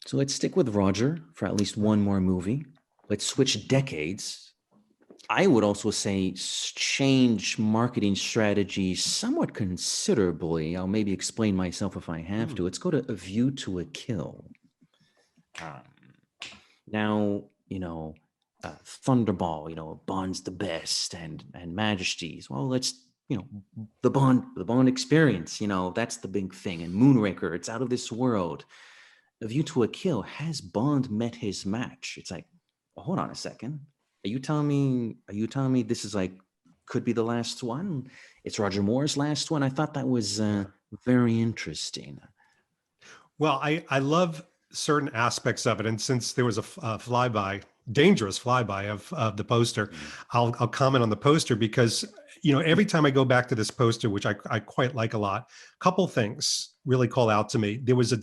So let's stick with Roger for at least one more movie. Let's switch decades. I would also say change marketing strategy somewhat considerably. I'll maybe explain myself if I have to. Let's go to A View to a Kill. Um, now, Thunderball, Bond's the best, and Majesties. Well, let's, the Bond experience, that's the big thing. And Moonraker, it's out of this world. A View to a Kill, has Bond met his match? It's like, well, hold on a second. Are you telling me this is like, could be the last one? It's Roger Moore's last one? I thought that was very interesting. Well, I love certain aspects of it. And since there was a dangerous flyby of the poster, I'll comment on the poster because, every time I go back to this poster, which I quite like a lot, a couple things really call out to me. There was a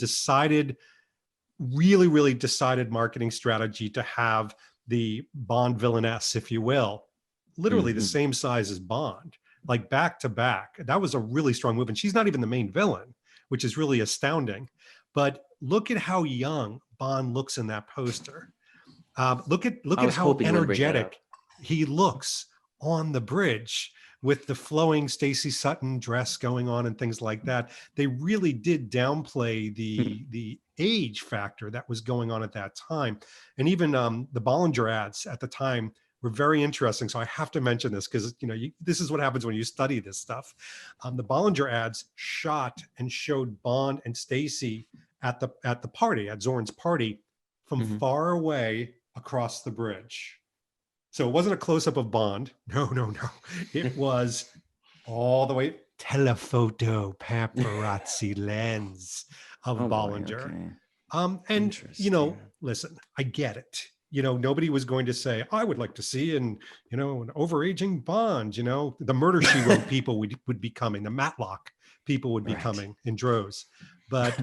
really, really decided marketing strategy to have the Bond villainess, if you will, literally the same size as Bond, like back to back. That was a really strong move. And she's not even the main villain, which is really astounding. But look at how young Bond looks in that poster. Look at how energetic he looks on the bridge with the flowing Stacey Sutton dress going on and things like that. They really did downplay the age factor that was going on at that time. And even the Bollinger ads at the time were very interesting. So I have to mention this because this is what happens when you study this stuff. The Bollinger ads shot and showed Bond and Stacey at the party, at Zorn's party, from far away across the bridge. So it wasn't a close-up of Bond. No. It was all the way telephoto paparazzi lens of Bollinger. And listen, I get it. Nobody was going to say, I would like to see an overaging Bond, the Murder, She Wrote people would be coming, the Matlock people would be coming in droves. But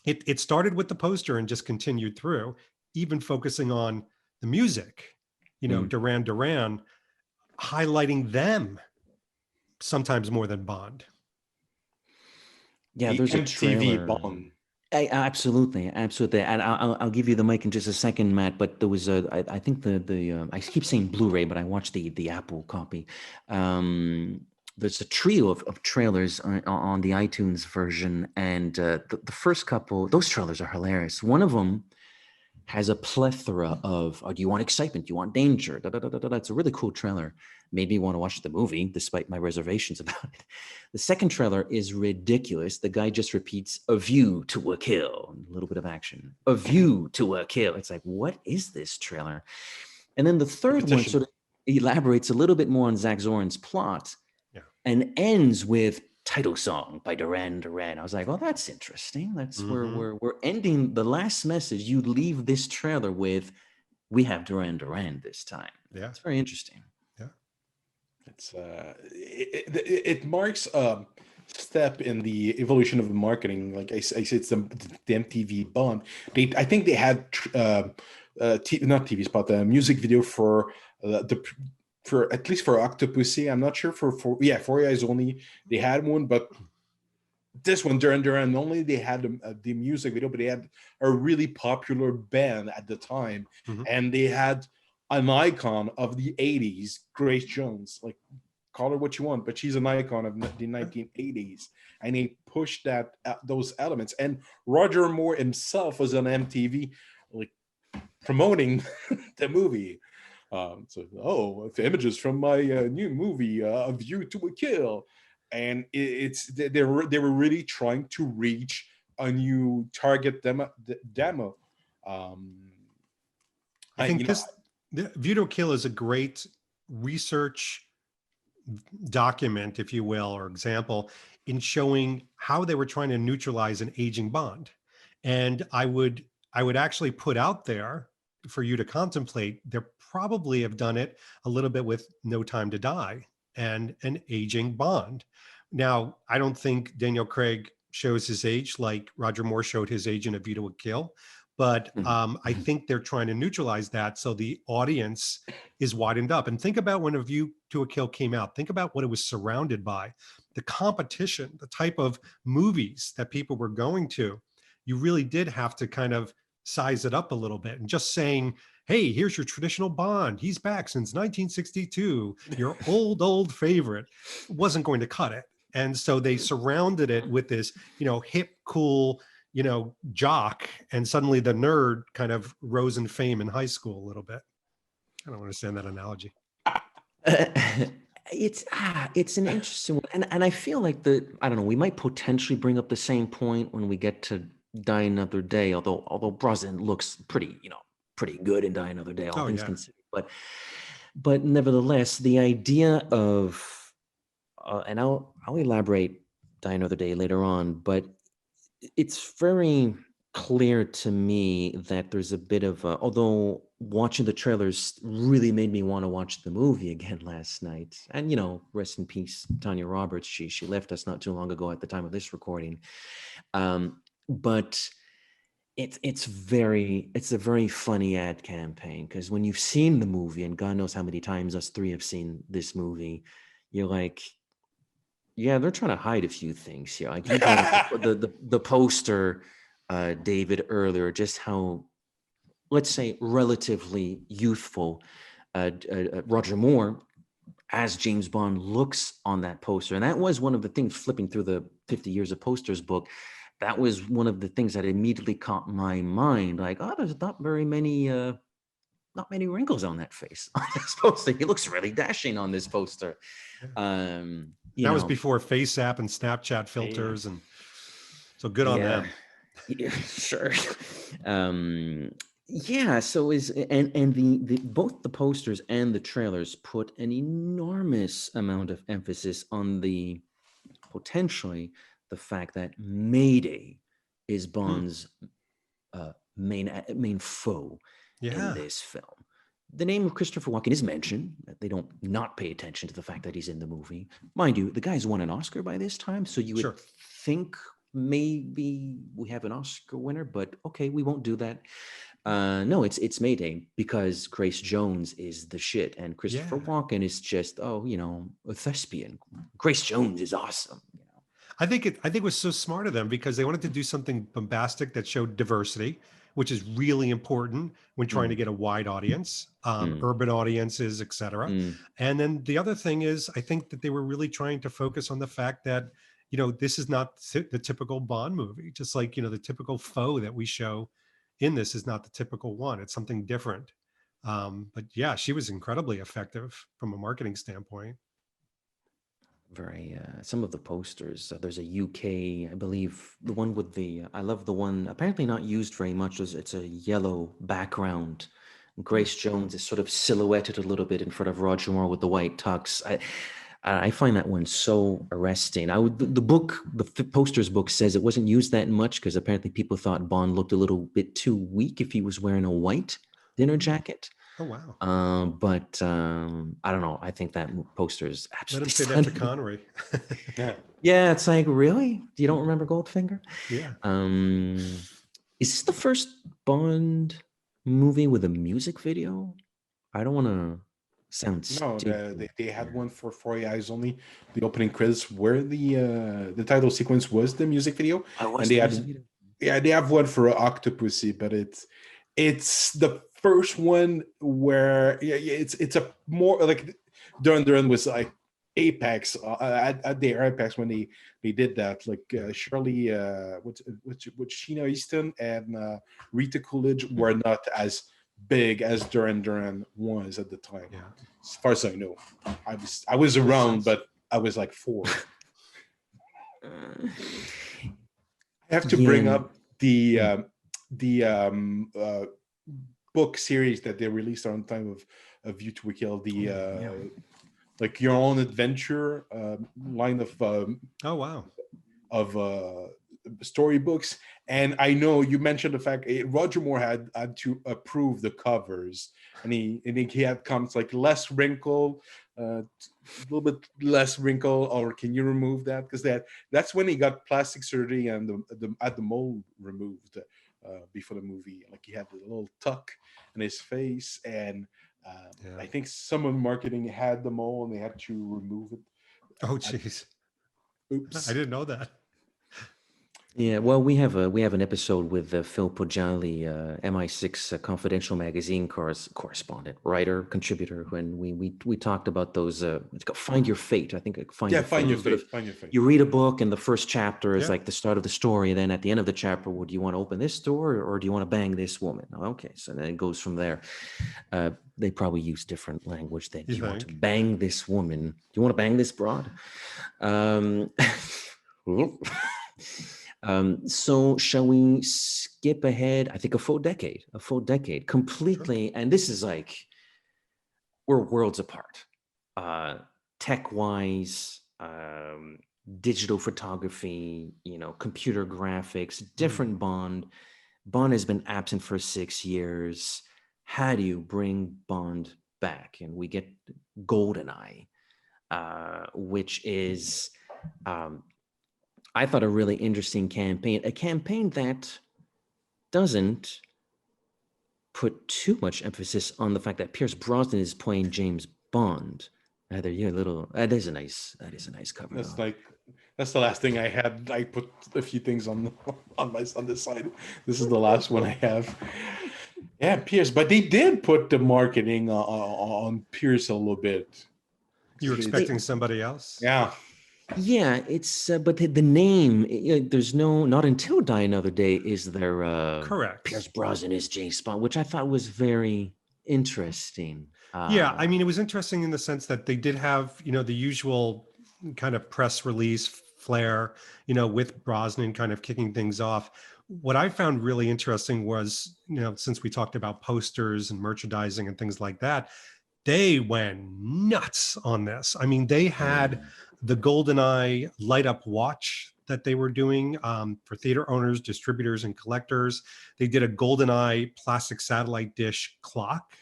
it started with the poster and just continued through, even focusing on the music, Duran Duran, highlighting them sometimes more than Bond. Yeah, there's a trailer. Bond. Absolutely. And I'll give you the mic in just a second, Matt. But there was I think I keep saying Blu-ray, but I watched the Apple copy. There's a trio of trailers on the iTunes version, and the first couple, those trailers are hilarious. One of them has a plethora of, do you want excitement? Do you want danger? It's a really cool trailer. Made me want to watch the movie, despite my reservations about it. The second trailer is ridiculous. The guy just repeats, A View to a Kill, a little bit of action. A View to a Kill. It's like, what is this trailer? And then the third one sort of elaborates a little bit more on Zach Zoran's plot and ends with title song by Duran Duran. I was like, well, that's interesting. That's where we're ending the last message. You leave this trailer with, we have Duran Duran this time. Yeah. It's very interesting. Yeah. It's it marks a step in the evolution of the marketing. Like I said, it's the MTV Bond. I think they had not TV spot, the music video for for at least for Octopussy. I'm not sure for 4 Eyes Only they had one, but this one Duran Duran only they had the music video, but they had a really popular band at the time, and they had an icon of the 80s, Grace Jones. Like, call her what you want, but she's an icon of the 1980s, and he pushed those elements. And Roger Moore himself was on MTV, like promoting the movie. Images from my new movie, A View to a Kill, and they were really trying to reach a new target demo. I think the View to a Kill is a great research document, if you will, or example in showing how they were trying to neutralize an aging Bond. And I would actually put out there for you to contemplate, they probably have done it a little bit with No Time to Die and an aging Bond. Now, I don't think Daniel Craig shows his age like Roger Moore showed his age in A View to a Kill, but I think they're trying to neutralize that so the audience is widened up. And think about when A View to a Kill came out. Think about what it was surrounded by, the competition, the type of movies that people were going to. you really did have to kind of size it up a little bit. And just saying, hey, here's your traditional Bond. He's back since 1962. Your old favorite wasn't going to cut it. And so they surrounded it with this, hip, cool, jock. And suddenly the nerd kind of rose in fame in high school a little bit. I don't understand that analogy. It's an interesting one. And I feel like I don't know, we might potentially bring up the same point when we get to Die Another Day, although Brosnan looks pretty good in Die Another Day, all things considered. But nevertheless, the idea of and I'll elaborate Die Another Day later on, but it's very clear to me that there's a bit of although watching the trailers really made me want to watch the movie again last night. And rest in peace, Tanya Roberts. She left us not too long ago at the time of this recording. But it's a very funny ad campaign, because when you've seen the movie, and God knows how many times us three have seen this movie, you're like, yeah, they're trying to hide a few things here. Like you brought up the poster, David, earlier, just how, let's say, relatively youthful Roger Moore as James Bond looks on that poster. And that was one of the things, flipping through the 50 Years of Posters book, that was one of the things that immediately caught my mind. Like, there's not many wrinkles on that face on this poster. He looks really dashing on this poster. That was before FaceApp and Snapchat filters, and so good on them. Yeah, sure. So the both the posters and the trailers put an enormous amount of emphasis on potentially the fact that Mayday is Bond's main foe in this film. The name of Christopher Walken is mentioned. They don't not pay attention to the fact that he's in the movie. Mind you, the guy's won an Oscar by this time, so you would think maybe we have an Oscar winner, but okay, we won't do that. No, it's Mayday, because Grace Jones is the shit, and Christopher Walken is just a thespian. Grace Jones is awesome. I think it was so smart of them, because they wanted to do something bombastic that showed diversity, which is really important when trying to get a wide audience, urban audiences, etc. And then the other thing is, I think that they were really trying to focus on the fact that, this is not the typical Bond movie, just like, the typical foe that we show in this is not the typical one. It's something different. But yeah, she was incredibly effective from a marketing standpoint. Very some of the posters, there's a UK, I believe, the one with I love the one, apparently not used very much, it's a yellow background. Grace Jones is sort of silhouetted a little bit in front of Roger Moore with the white tux. I find that one so arresting. The posters book says it wasn't used that much because apparently people thought Bond looked a little bit too weak if he was wearing a white dinner jacket. Oh, wow. But I don't know. I think that poster is absolutely Let him say that to Connery. Yeah, it's like, really? You don't remember Goldfinger? Yeah. Is this the first Bond movie with a music video? I don't want to sound No, they had one for 4 Eyes Only. The opening credits where the title sequence was the music video. And they have one for Octopussy, but it's the first one where it's a more like Duran was like Apex at their Apex when they did that, like Shirley what's Sheena Easton and Rita Coolidge were not as big as Duran was at the time. Yeah, as far as I know. I was around, but I was like 4. I have to bring up the book series that they released on time of You to Kill, like Your Own Adventure line of storybooks. And I know you mentioned the fact Roger Moore had to approve the covers, and he had comments like less wrinkle, a little bit less wrinkle, or can you remove that? Because that's when he got plastic surgery and had the mole removed before the movie. Like he had a little tuck in his face, and I think some of the marketing had the mole and they had to remove it. Oh, jeez. Oops. I didn't know that. Yeah, well, we have an episode with Phil Poggiali, MI6 Confidential magazine correspondent, writer, contributor, when we talked about those. It's called Find Your Fate. I think Find Yeah, Your Fate. find your Sort of, fate. Find your fate. you read a book, and the first chapter is Yeah. like the start of the story. Then at the end of the chapter, well, do you want to open this door or do you want to bang this woman? Okay, so then it goes from there. They probably use different language. Then You you want to think? bang this woman? Do you want to bang this broad? Um, so shall we skip ahead? I think a full decade, completely. And this is like, we're worlds apart, tech-wise, digital photography, computer graphics, different Bond. Bond has been absent for 6 years. How do you bring Bond back? And we get GoldenEye, which is, I thought, a really interesting campaign, a campaign that doesn't put too much emphasis on the fact that Pierce Brosnan is playing James Bond. Rather, you're a little. That is a nice cover. That's though. that's the last thing I had. I put a few things on this side. This is the last one I have. Yeah, Pierce, but they did put the marketing on Pierce a little bit. You were expecting somebody else? Yeah. Yeah, it's but the name. There's not until Die Another Day is there. Correct. Pierce Brosnan is James Bond, which I thought was very interesting. Yeah, I mean, it was interesting in the sense that they did have, the usual kind of press release flair, with Brosnan kind of kicking things off. What I found really interesting was, since we talked about posters and merchandising and things like that, they went nuts on this. I mean, they had the GoldenEye light up watch that they were doing for theater owners, distributors, and collectors. They did a GoldenEye plastic satellite dish clock,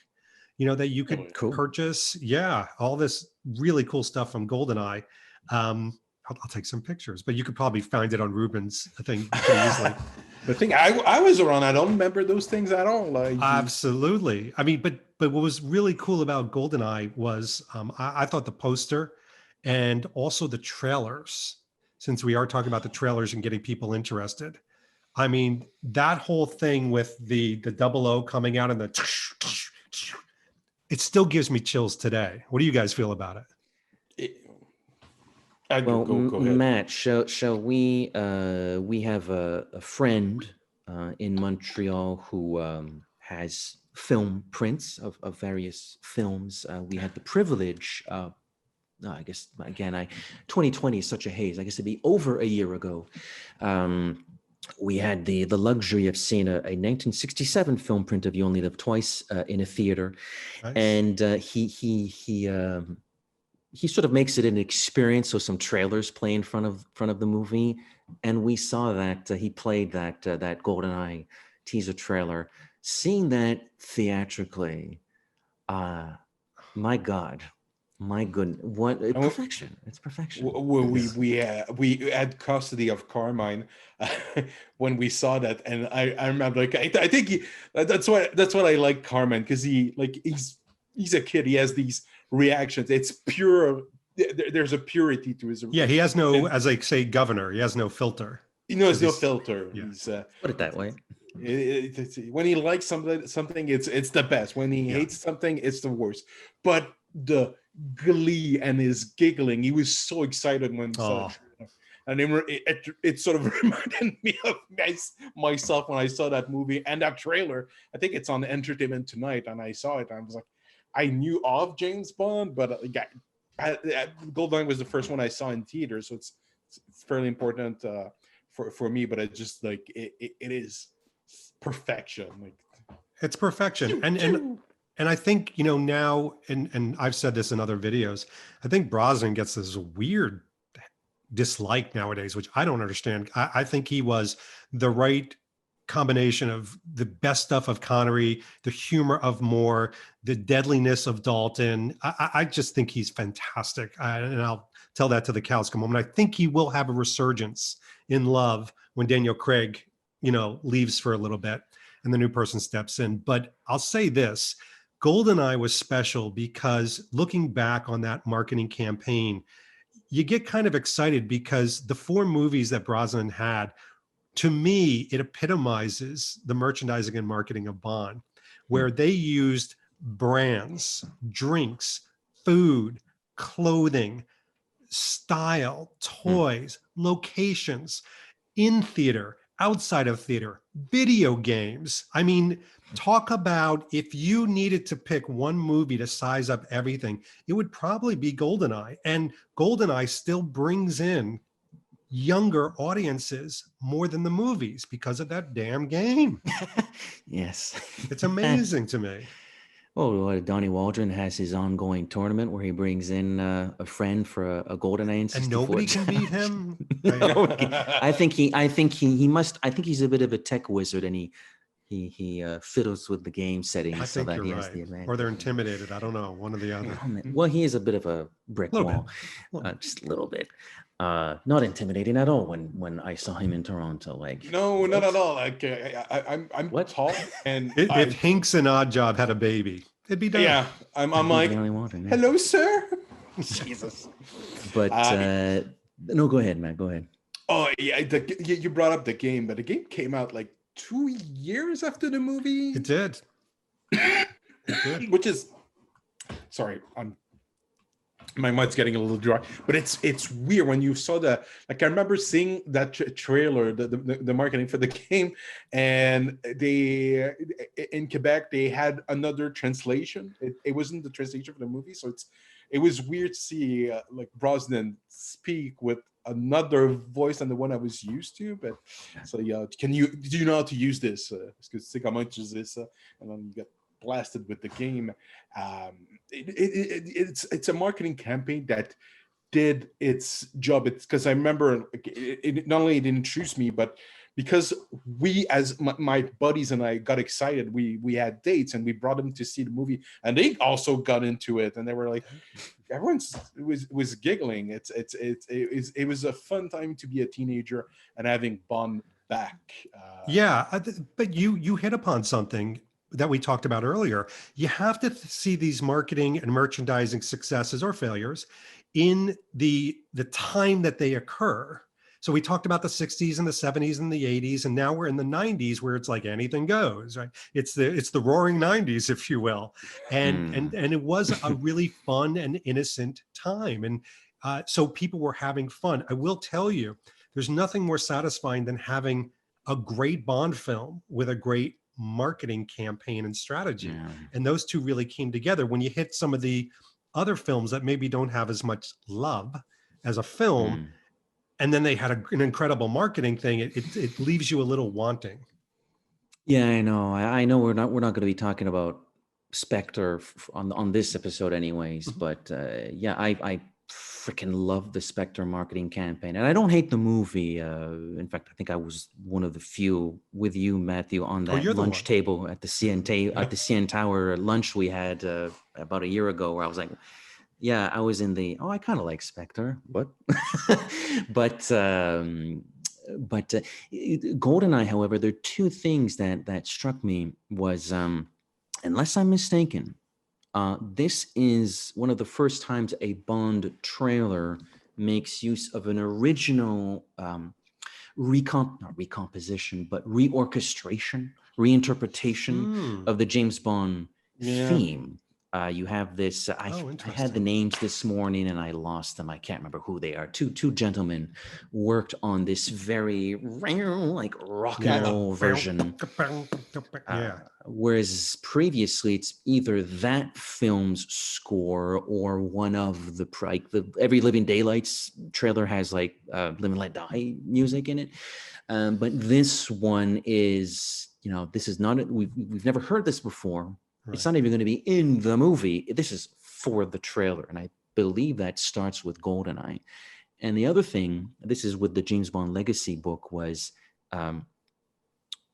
that you could Cool. purchase. Yeah, all this really cool stuff from GoldenEye. I'll take some pictures, but you could probably find it on Ruben's thing pretty easily. The thing I was around, I don't remember those things at all. Like Absolutely. I mean, but what was really cool about GoldenEye was I thought the poster and also the trailers, since we are talking about the trailers and getting people interested. I mean, that whole thing with the 00 coming out and it still gives me chills today. What do you guys feel about it? Well, go ahead. Matt, shall we? We have a friend in Montreal who has film prints of various films. We had the privilege. I guess again, 2020 is such a haze. I guess it'd be over a year ago. We had the luxury of seeing a 1967 film print of You Only Live Twice in a theater, Nice. and he sort of makes it an experience. So some trailers play in front of the movie, and we saw that he played that GoldenEye teaser trailer. Seeing that theatrically, my God, my goodness, what perfection! It's perfection. We had custody of Carmine when we saw that, and I remember, like, I think that's what I like Carmine, because he's a kid. He has these reactions. It's pure. There's a purity to his. Yeah, he has no, as I say, governor. He has no filter. He knows no filter. Yeah. He's, Put it that way. when he likes something, it's the best. When he hates something, it's the worst. But the glee and his giggling, he was so excited when he saw it. And it sort of reminded me of myself when I saw that movie and that trailer. I think it's on Entertainment Tonight, and I saw it, and I was like, I knew of James Bond, but GoldenEye was the first one I saw in theater, so it's fairly important for me. But it's just like it is perfection. Like, it's perfection, and I think now, and I've said this in other videos, I think Brosnan gets this weird dislike nowadays, which I don't understand. I think he was the right combination of the best stuff of Connery, the humor of Moore, the deadliness of Dalton. I just think he's fantastic. And I'll tell that to the cows come home. And I think he will have a resurgence in love when Daniel Craig, leaves for a little bit and the new person steps in. But I'll say this, GoldenEye was special because looking back on that marketing campaign, you get kind of excited because the 4 movies that Brosnan had to me, it epitomizes the merchandising and marketing of Bond, where they used brands, drinks, food, clothing, style, toys, locations, in theater, outside of theater, video games. I mean, talk about if you needed to pick one movie to size up everything, it would probably be GoldenEye. And GoldenEye still brings in younger audiences more than the movies because of that damn game. Yes. It's amazing to me. Oh, Donnie Waldron has his ongoing tournament where he brings in a friend for a GoldenEye And N64. nobody can beat him. I think he must. I think he's a bit of a tech wizard, and he fiddles with the game settings I so think that you're he has the right. advantage. Or they're intimidated. I don't know. One or the other. Well, he is a bit of a brick Little wall, bit. just a little bit. Not intimidating at all when I saw him in Toronto. Like, No, not at all. Like I'm What? tall, and If Hinks and Oddjob had a baby, it'd be done. yeah, I'm he's like, the only one, yeah. hello, sir. Jesus. But no, go ahead, Matt. Go ahead. Oh yeah, you brought up the game, but the game came out like 2 years after the movie. It did. It did. Which is, sorry, my mouth's getting a little dry, but it's weird when you saw like I remember seeing that trailer, the marketing for the game, and they in Quebec they had another translation. It wasn't the translation for the movie, so it was weird to see like Brosnan speak with another voice than the one I was used to. But so yeah, do you know how to use this? Because c'est comment utiliser ça, and then you get blasted with the game. It's a marketing campaign that did its job. It's because I remember it not only didn't introduce me, but because we, as my buddies and I, got excited, we had dates and we brought them to see the movie, and they also got into it, and they were like, everyone was giggling. It was a fun time to be a teenager and having Bond back. But you hit upon something that we talked about earlier. You have to see these marketing and merchandising successes or failures in the time that they occur. So we talked about the 60s and the 70s and the 80s, and now we're in the 90s where it's like anything goes, right? It's the roaring 90s, if you will. And it was a really fun and innocent time. And so people were having fun. I will tell you, there's nothing more satisfying than having a great Bond film with a great marketing campaign and strategy. Yeah. And those two really came together. When you hit some of the other films that maybe don't have as much love as a film, and then they had an incredible marketing thing, it leaves you a little wanting. Yeah, I know. I know we're not going to be talking about Spectre on this episode anyways, but yeah, I freaking love the Spectre marketing campaign, and I don't hate the movie. In fact, I think I was one of the few with you, Matthew, on that lunch table at the CN Tower lunch we had about a year ago, where I was like, yeah, I was in the, I kind of like Spectre, but GoldenEye, however, there are two things that struck me was, unless I'm mistaken, this is one of the first times a Bond trailer makes use of an original not recomposition, but reorchestration, reinterpretation of the James Bond theme. You have this, I had the names this morning and I lost them. I can't remember who they are. Two gentlemen worked on this very like rock and roll version. Whereas previously it's either that film's score or one of the Every Living Daylights trailer has like Live and Let Die music in it. But this one is, this is not, we've never heard this before. Right. It's not even going to be in the movie. This is for the trailer. And I believe that starts with GoldenEye. And the other thing, this is with the James Bond Legacy book, was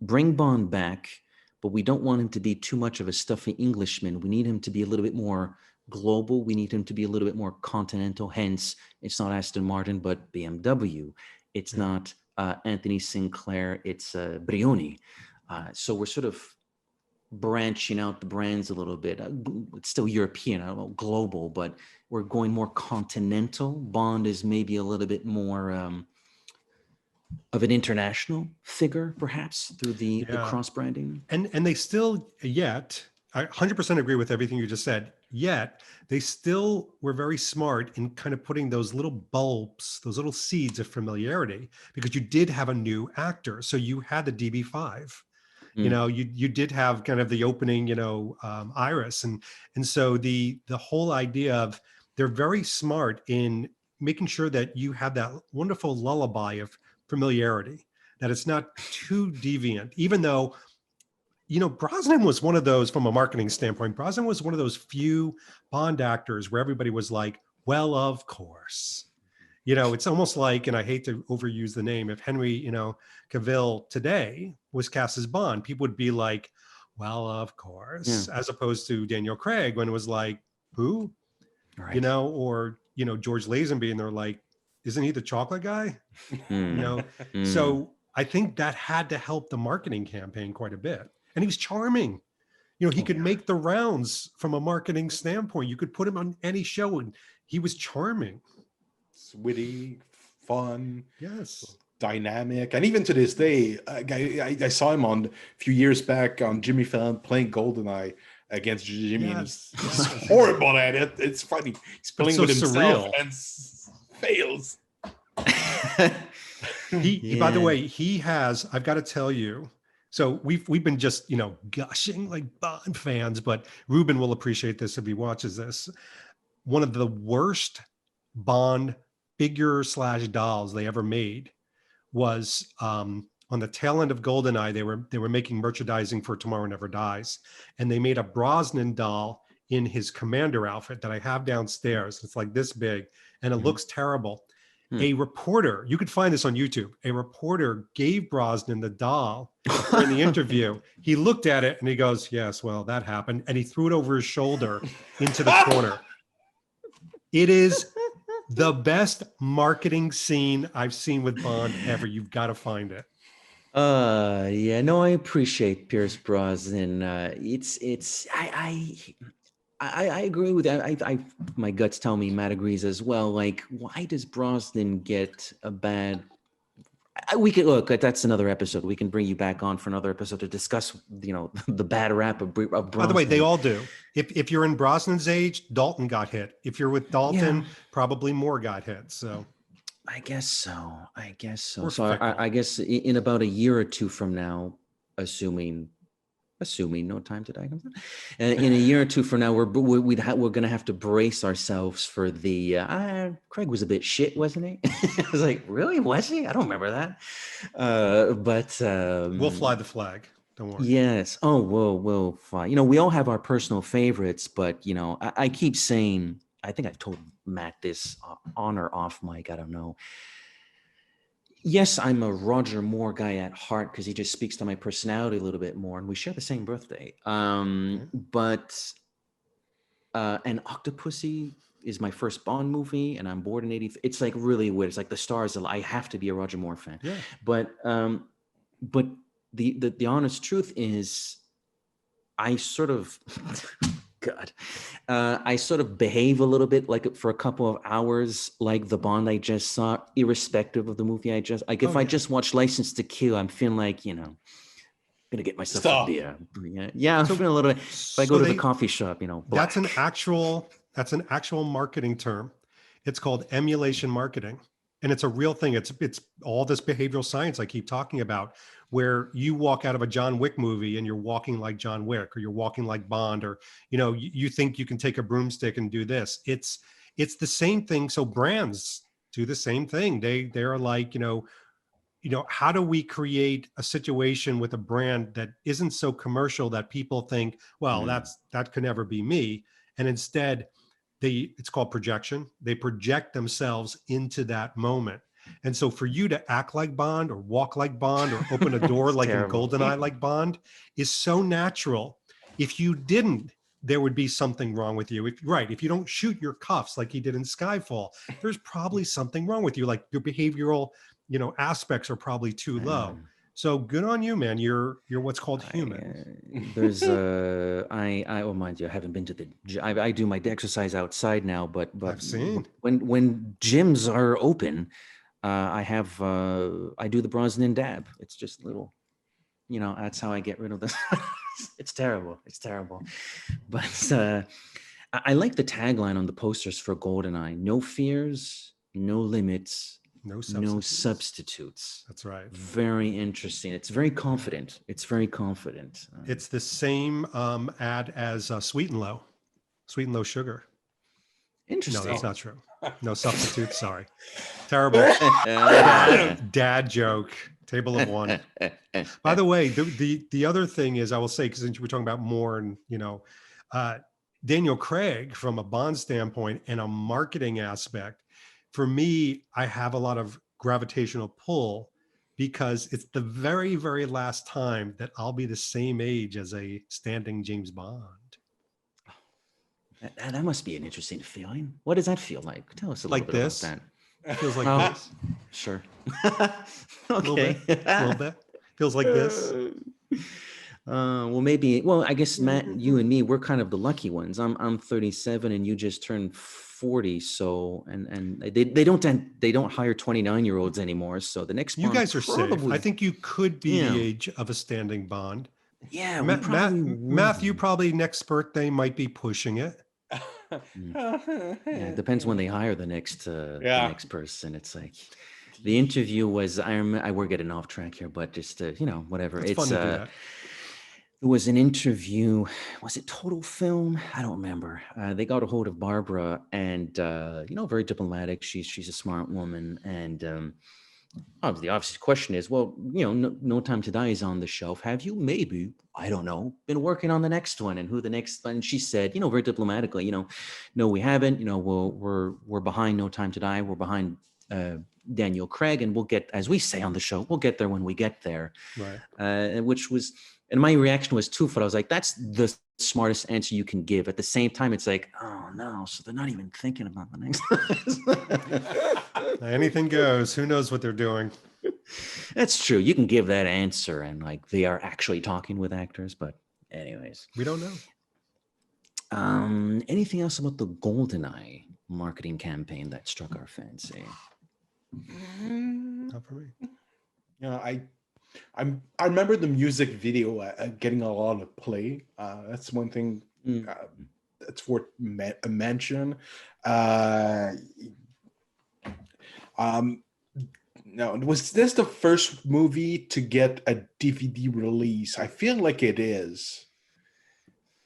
bring Bond back, but we don't want him to be too much of a stuffy Englishman. We need him to be a little bit more global. We need him to be a little bit more continental. Hence, it's not Aston Martin, but BMW. It's not Anthony Sinclair. It's Brioni. So we're sort of branching out the brands a little bit. It's still European, I don't know, global, but we're going more continental. Bond is maybe a little bit more of an international figure, perhaps through the cross branding. And they still yet, I 100% agree with everything you just said. Yet they still were very smart in kind of putting those little bulbs, those little seeds of familiarity, because you did have a new actor. So you had the DB5. You know, you did have kind of the opening, iris, and so the whole idea of they're very smart in making sure that you have that wonderful lullaby of familiarity, that it's not too deviant, even though, Brosnan was one of those, from a marketing standpoint, Brosnan was one of those few Bond actors where everybody was like, well, of course. It's almost like, and I hate to overuse the name, if Henry, Cavill today was cast as Bond, people would be like, well, of course, as opposed to Daniel Craig when it was like, who? Right. Or, George Lazenby, and they're like, isn't he the chocolate guy? So I think that had to help the marketing campaign quite a bit. And he was charming. He could make the rounds from a marketing standpoint. You could put him on any show and he was charming. Witty, fun, yes, dynamic, and even to this day, I saw him on a few years back on Jimmy Fallon playing GoldenEye against Jimmy, and he's horrible at it. It's funny. He's playing with himself and fails. He by the way, he has. I've got to tell you. So we've been just gushing like Bond fans, but Ruben will appreciate this if he watches this. One of the worst Bond figure/dolls they ever made was on the tail end of GoldenEye. They were making merchandising for Tomorrow Never Dies, and they made a Brosnan doll in his commander outfit that I have downstairs. It's like this big, and it looks terrible. A reporter, you could find this on YouTube, a reporter gave Brosnan the doll in the interview. He looked at it and he goes, yes, well, that happened. And he threw it over his shoulder into the corner. It is the best marketing scene I've seen with Bond ever. You've got to find it. Yeah, no, I appreciate Pierce Brosnan. I agree with that. My guts tell me Matt agrees as well. Like, why does Brosnan get a bad? We could look. That's another episode. We can bring you back on for another episode to discuss, the bad rap of Brosnan. By the way, they all do. If you're in Brosnan's age, Dalton got hit. If you're with Dalton, probably more got hit. So, I guess so. So I guess in about a year or two from now, assuming No Time to Die comes out, in a year or two from now, we're going to have to brace ourselves for the Craig was a bit shit, wasn't he? I was like, really, was he? I don't remember that. But we'll fly the flag. Don't worry. Yes. Oh, we'll fly. We all have our personal favorites, but I keep saying, I think I've told Matt this on or off mic, I don't know. Yes, I'm a Roger Moore guy at heart because he just speaks to my personality a little bit more, and we share the same birthday. But and Octopussy is my first Bond movie, and I'm born in '80. It's like really weird. It's like the stars. I have to be a Roger Moore fan. Yeah. But the honest truth is, I sort of. God, I sort of behave a little bit like for a couple of hours, like the Bond I just saw, irrespective of the movie I just. Like if I just watch License to Kill, I'm feeling like gonna get myself a beer. Yeah, I'm feeling a little bit. If I go to the coffee shop, black. That's an actual marketing term. It's called emulation marketing, and it's a real thing. It's all this behavioral science I keep talking about, where you walk out of a John Wick movie and you're walking like John Wick, or you're walking like Bond, or you think you can take a broomstick and do this. It's the same thing. So brands do the same thing. They're like, how do we create a situation with a brand that isn't so commercial that people think, well, that could never be me, and instead it's called projection. They project themselves into that moment. And so for you to act like Bond, or walk like Bond, or open a door like in GoldenEye like Bond is so natural. If you didn't, there would be something wrong with you. If you don't shoot your cuffs like he did in Skyfall, there's probably something wrong with you. Like your behavioral, aspects are probably too low. So good on you, man. You're what's called human. There's I mind you, I haven't been to the I do my exercise outside now, but I've seen when gyms are open, I do the Brosnan dab. It's just little, that's how I get rid of this. It's terrible. It's terrible. But I like the tagline on the posters for GoldenEye: no fears, no limits, No no substitutes. substitutes. That's right. Very interesting. It's very confident. It's very confident. It's the same ad as Sweet and Low Sugar. Interesting. No, that's not true. No substitutes. Sorry. Terrible. Dad joke. Table of one. By the way, the other thing is, I will say, because we're talking about more, and Daniel Craig, from a Bond standpoint and a marketing aspect, for me, I have a lot of gravitational pull, because it's the very, very last time that I'll be the same age as a standing James Bond. That must be an interesting feeling. What does that feel like? Tell us a little Like bit this? about It feels like Oh. this. that. Sure. A little Okay. bit. A little bit. Feels like this. Well, I guess Matt, you and me, we're kind of the lucky ones. I'm 37 and you just turned 40. So, and they don't hire 29-year-olds anymore. So the next You Bond guys are safe. probably- I think you could be Yeah. the age of a standing Bond. Yeah, we probably would Matthew be. probably next birthday might be pushing it. Yeah, it depends when they hire the next Yeah. person. It's like the interview was. We're getting off track here, but just whatever. It's fun to do that. It was an interview. Was it Total Film? I don't remember. They got a hold of Barbara, and very diplomatic. She's a smart woman, and obviously, the question is, well, no Time to Die is on the shelf. Have you maybe, I don't know, been working on the next one, and who the next? And she said, very diplomatically, no, we haven't. We're behind No Time to Die. We're behind Daniel Craig, and we'll get, as we say on the show, we'll get there when we get there. Right. Which was, and my reaction was twofold. I was like, that's the smartest answer you can give. At the same time, it's like, oh no, so they're not even thinking about the next. Anything goes. Who knows what they're doing? That's true. You can give that answer and like they are actually talking with actors, but anyways. We don't know. Anything else about the GoldenEye marketing campaign that struck our fancy? Not for me. I remember the music video getting a lot of play. That's one thing that's worth a mention. No, was this the first movie to get a DVD release? I feel like it is.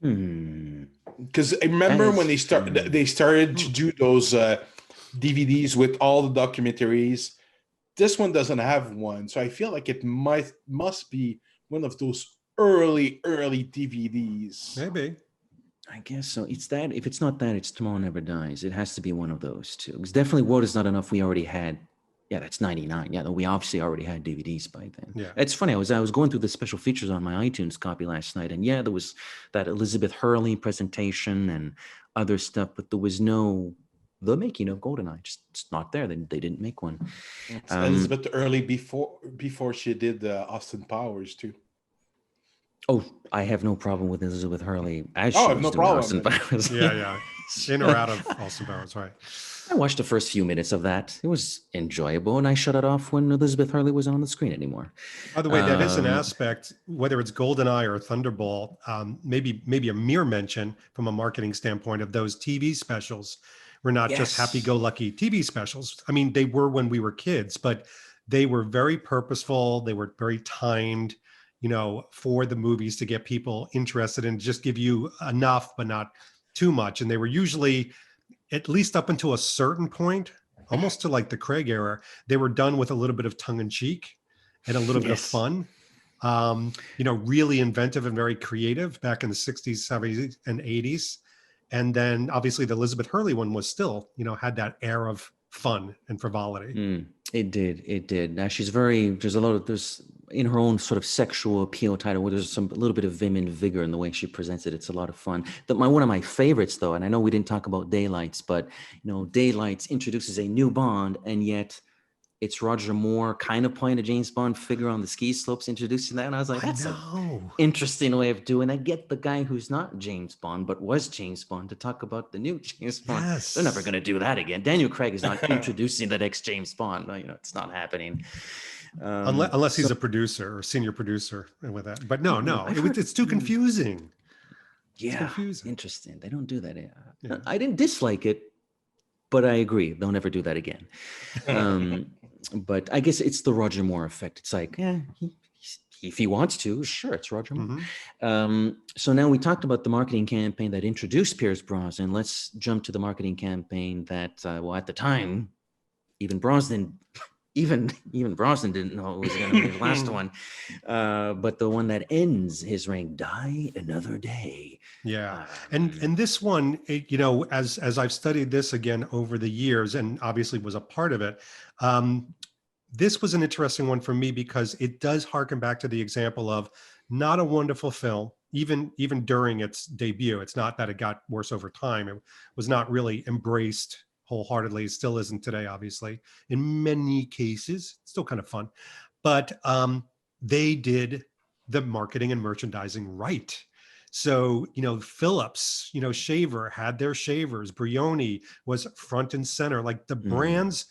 Because I remember when they started to do those DVDs with all the documentaries. This one doesn't have one, so I feel like it must be one of those early DVDs. Maybe. I guess so. It's that. If it's not that, it's Tomorrow Never Dies. It has to be one of those two. Because definitely World Is Not Enough. We already had. Yeah, that's 99. Yeah, we obviously already had DVDs by then. Yeah. It's funny. I was going through the special features on my iTunes copy last night, and yeah, there was that Elizabeth Hurley presentation and other stuff, but there was no the making of GoldenEye. Just it's not there. They didn't make one. It's Elizabeth Early before she did Austin Powers too. Oh, I have no problem with Elizabeth Hurley as Oh, I she have was no doing problem. Austin Powers. Yeah. In or out of Austin Powers, right? I watched the first few minutes of that. It was enjoyable, and I shut it off when Elizabeth Hurley wasn't on the screen anymore. By the way, that is an aspect, whether it's GoldenEye or Thunderball, maybe a mere mention from a marketing standpoint of those TV specials were not just happy-go-lucky TV specials. I mean, they were when we were kids, but they were very purposeful. They were very timed, for the movies to get people interested and just give you enough, but not too much. And they were usually, at least up until a certain point, almost to like the Craig era, they were done with a little bit of tongue in cheek and a little bit of fun. Really inventive and very creative back in the 60s, 70s, and 80s. And then obviously the Elizabeth Hurley one was still, had that air of fun and frivolity. It did. Now there's in her own sort of sexual appeal title where there's a little bit of vim and vigor in the way she presents it. It's a lot of fun. One of my favorites though, and I know we didn't talk about Daylights, but Daylights introduces a new Bond, and yet it's Roger Moore kind of playing a James Bond figure on the ski slopes, introducing that. And I was like, I that's an know. interesting way of doing it. Get the guy who's not James Bond, but was James Bond to talk about the new James Bond. Yes. They're never going to do that again. Daniel Craig is not introducing the next James Bond. You know, it's not happening. Unless he's a producer or senior producer with that. But no, it's too confusing. Yeah, confusing. interesting. They don't do that. Yeah. I didn't dislike it, but I agree. They'll never do that again. But I guess it's the Roger Moore effect. It's like, if he wants to, sure, it's Roger Moore. So now we talked about the marketing campaign that introduced Pierce Brosnan. Let's jump to the marketing campaign that, well, at the time, even Brosnan didn't know it was going to be his last one. But the one that ends his reign, Die Another Day. Yeah. And this one, you know, as I've studied this again over the years and obviously was a part of it, this was an interesting one for me because it does harken back to the example of not a wonderful film, even during its debut. It's not that it got worse over time. It was not really embraced wholeheartedly. It still isn't today, obviously. In many cases, it's still kind of fun. But they did the marketing and merchandising right. So, you know, Philips, you know, shaver had their shavers. Brioni was front and center. Like the brands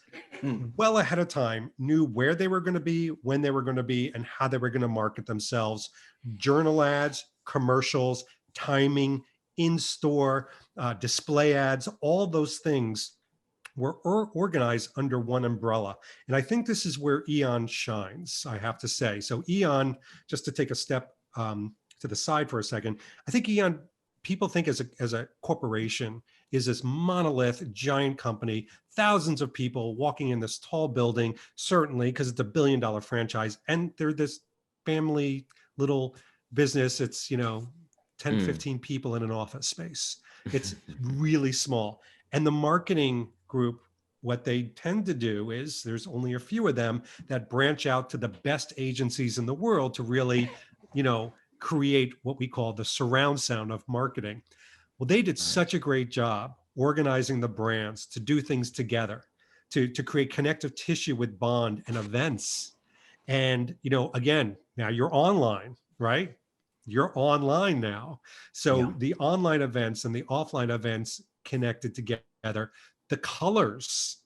well ahead of time knew where they were going to be, when they were going to be, and how they were going to market themselves. Journal ads, commercials, timing, in-store, display ads, all those things were organized under one umbrella. And I think this is where Eon shines, I have to say. So Eon, just to take a step to the side for a second, I think Eon, people think as a corporation, is this monolith, giant company, thousands of people walking in this tall building, certainly because it's a $1 billion franchise. And they're this family little business. It's, you know, 10, 15 people in an office space. It's really small. And the marketing group, what they tend to do is there's only a few of them that branch out to the best agencies in the world to really, you know, create what we call the surround sound of marketing. Well, they did such a great job organizing the brands to do things together, to create connective tissue with Bond and events. And, you know, again, now you're online, right? You're online now. So the online events and the offline events connected together. The colors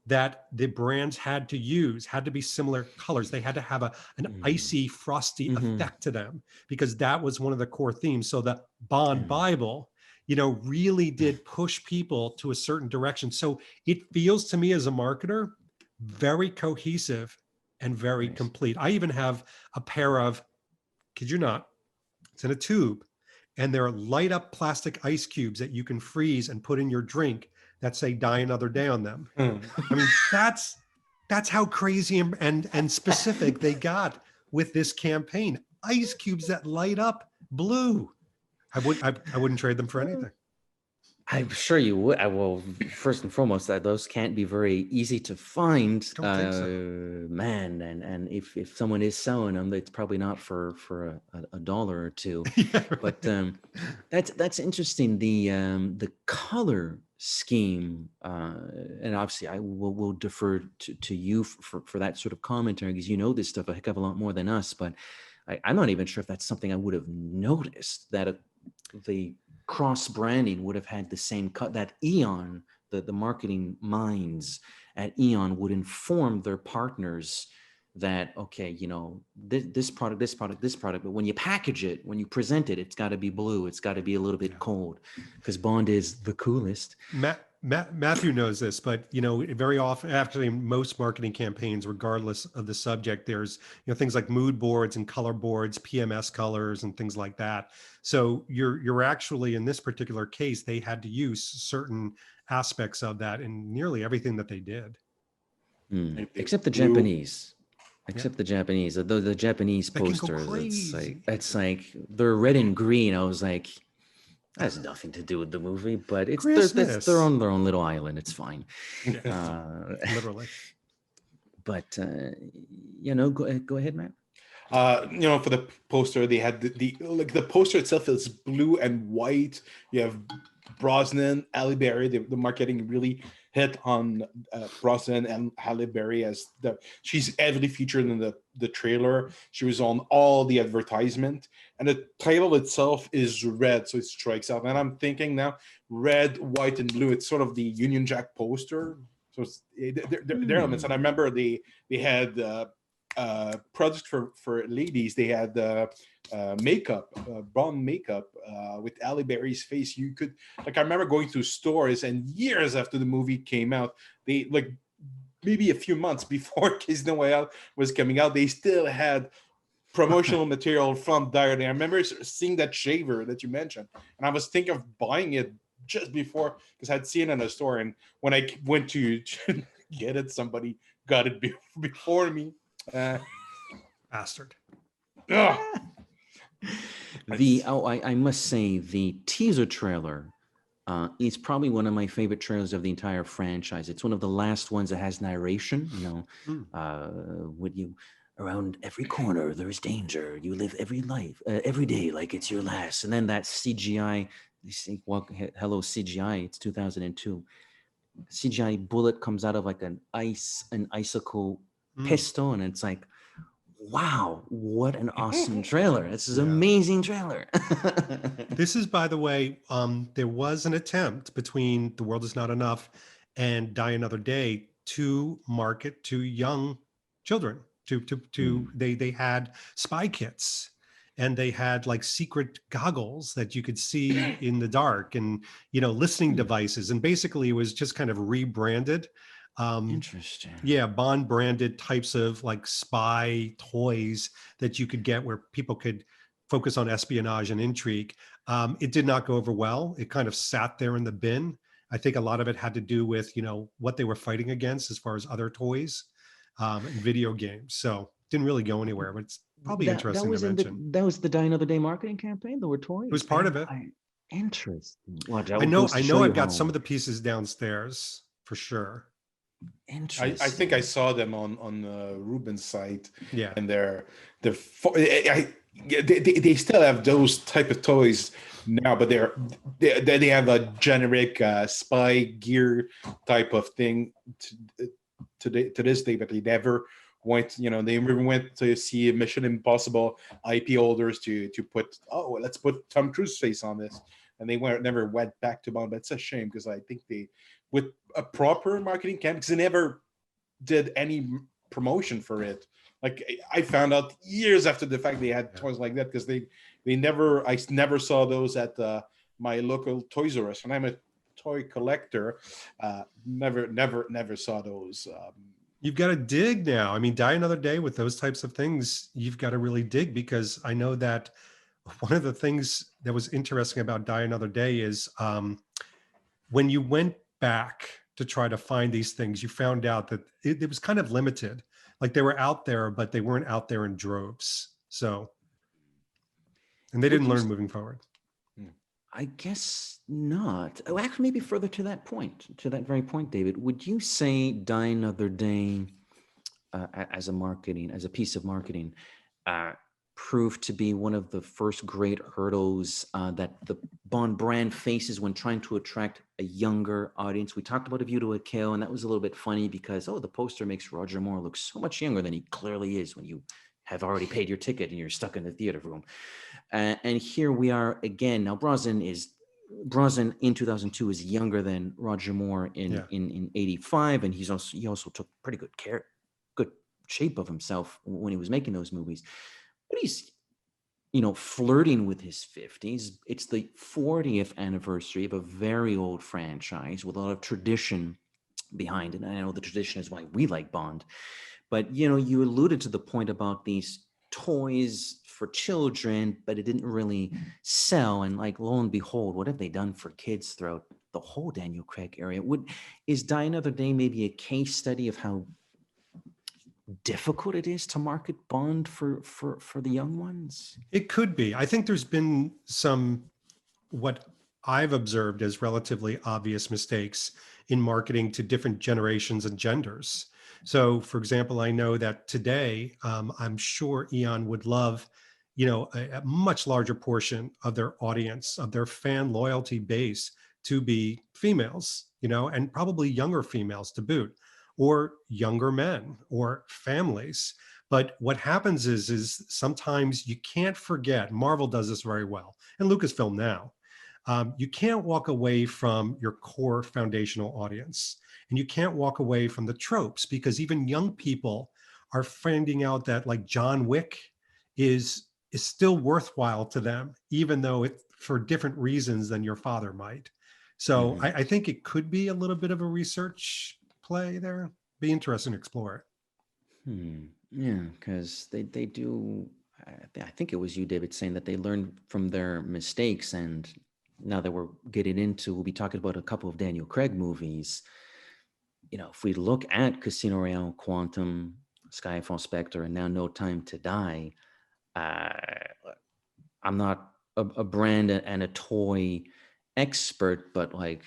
that the brands had to use had to be similar colors. They had to have an icy, frosty effect to them because that was one of the core themes. So the Bond Bible, you know, really did push people to a certain direction. So it feels to me as a marketer, very cohesive and very complete. I even have a pair of, kid you not, it's in a tube, and there are light up plastic ice cubes that you can freeze and put in your drink that say Die Another Day on them. I mean, that's how crazy and specific they got with this campaign. Ice cubes that light up blue. I wouldn't trade them for anything. I'm sure you would. Well, first and foremost, that those can't be very easy to find, Don't think so. man. And if someone is selling them, it's probably not for a dollar or two. Yeah, right. But that's interesting. The color scheme, and obviously I will defer to you for that sort of commentary because you know this stuff a heck of a lot more than us. But I'm not even sure if that's something I would have noticed that the cross branding would have had the same cut that Eon, the marketing minds at Eon would inform their partners that, okay, you know, this product, but when you package it, when you present it, it's got to be blue. It's got to be a little bit cold because Bond is the coolest. Matthew knows this, but you know, very often, actually, most marketing campaigns, regardless of the subject, there's things like mood boards and color boards, PMS colors, and things like that. So you're actually in this particular case, they had to use certain aspects of that in nearly everything that they did, except the Japanese. Except the Japanese, the Japanese posters. It's like they're red and green. I was like, that has nothing to do with the movie, but they're on their own little island. It's fine. Literally. But go ahead, Matt. For the poster, they had the poster itself is blue and white. You have Brosnan, Halle Berry. The marketing really hit on Brosnan and Halle Berry as she's heavily featured in the trailer. She was on all the advertisement, and the title itself is red, so it strikes out. And I'm thinking now, red, white, and blue. It's sort of the Union Jack poster. So they're elements. And I remember they had products for ladies. They had makeup, brown makeup with Halle Berry's face. You could, like, I remember going to stores, and years after the movie came out, they, like, maybe a few months before Kiss No Way Out was coming out, they still had promotional material from Die Another Day. I remember seeing that shaver that you mentioned, and I was thinking of buying it just before, because I'd seen it in a store, and when I went to get it, somebody got it before me. Bastard. I must say, the teaser trailer is probably one of my favorite trailers of the entire franchise. It's one of the last ones that has narration. With you around every corner, there's danger. You live every day like it's your last. And then that CGI, you see, well, hello CGI. It's 2002. CGI bullet comes out of like an icicle pistol, and it's like, wow, what an awesome trailer. This is an amazing trailer. This is, by the way, there was an attempt between The World Is Not Enough and Die Another Day to market to young children. They had spy kits, and they had like secret goggles that you could see in the dark, and, listening devices. And basically it was just kind of rebranded. Interesting. Yeah, Bond branded types of like spy toys that you could get, where people could focus on espionage and intrigue. It did not go over well. It kind of sat there in the bin. I think a lot of it had to do with, what they were fighting against as far as other toys and video games. So didn't really go anywhere, but it's probably interesting to mention. That was the Die Another Day marketing campaign. There were toys. It was part of it. Interesting. Well, I know I've got some of the pieces downstairs for sure. Interesting. I think I saw them on Ruben's site. Yeah, and they still have those type of toys now, but they have a generic spy gear type of thing to this day, but they never went. They never went to see Mission Impossible IP holders to put, let's put Tom Cruise's face on this, and they never went back to Bond. But it's a shame, because I think with a proper marketing campaign, because they never did any promotion for it. Like, I found out years after the fact they had toys like that, because I never saw those at my local Toys R Us, and I'm a toy collector. Never saw those. You've got to dig now. I mean, Die Another Day, with those types of things, you've got to really dig, because I know that one of the things that was interesting about Die Another Day is when you went back to try to find these things, you found out that it was kind of limited. Like, they were out there, but they weren't out there in droves. So, and they didn't learn moving forward. I guess not. Oh, actually, maybe further to that very point, David, would you say Die Another Day as a piece of marketing, proved to be one of the first great hurdles that the Bond brand faces when trying to attract a younger audience? We talked about A View to a Kill, and that was a little bit funny because, the poster makes Roger Moore look so much younger than he clearly is when you have already paid your ticket and you're stuck in the theater room. And here we are again. Now, Brosnan in 2002 is younger than Roger Moore in 85, and he also took pretty good shape of himself when he was making those movies. But he's, flirting with his 50s. It's the 40th anniversary of a very old franchise with a lot of tradition behind it. And I know the tradition is why we like Bond. But, you alluded to the point about these toys for children, but it didn't really sell. And like, lo and behold, what have they done for kids throughout the whole Daniel Craig area? Is Die Another Day maybe a case study of how difficult it is to market Bond for the young ones? It could be. I think there's been some, what I've observed as relatively obvious mistakes in marketing to different generations and genders. So, for example, I know that today, I'm sure Eon would love, a much larger portion of their audience, of their fan loyalty base, to be females, and probably younger females to boot, or younger men or families. But what happens is sometimes you can't forget, Marvel does this very well, and Lucasfilm now, you can't walk away from your core foundational audience, and you can't walk away from the tropes, because even young people are finding out that like John Wick is still worthwhile to them, even though it's for different reasons than your father might. So I think it could be a little bit of a research play there. Be interesting to explore it. Yeah, because they do. I think it was you, David, saying that they learned from their mistakes, and now that we'll be talking about a couple of Daniel Craig movies. If we look at Casino Royale, Quantum, Skyfall, Spectre, and now No Time to Die, I'm not a brand and a toy expert, but like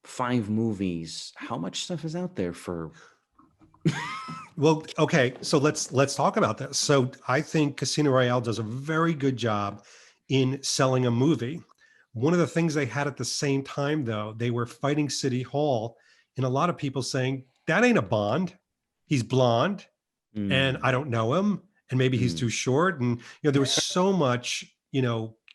5 movies, how much stuff is out there for? Well, okay, so let's talk about this. So I think Casino Royale does a very good job in selling a movie. One of the things they had at the same time, though, they were fighting City Hall, and a lot of people saying, that ain't a Bond. He's blonde, and I don't know him, and maybe he's too short. And, there was so much,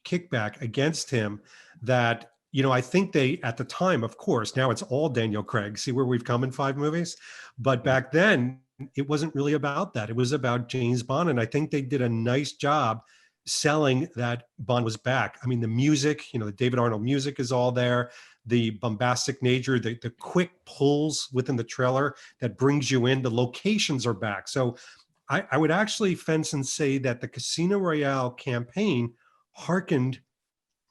kickback against him that, I think they, at the time, of course, now it's all Daniel Craig. See where we've come in 5 movies? But back then, it wasn't really about that. It was about James Bond. And I think they did a nice job selling that Bond was back. I mean, the music, the David Arnold music is all there. The bombastic nature, the quick pulls within the trailer that brings you in, the locations are back. So I would actually fence and say that the Casino Royale campaign harkened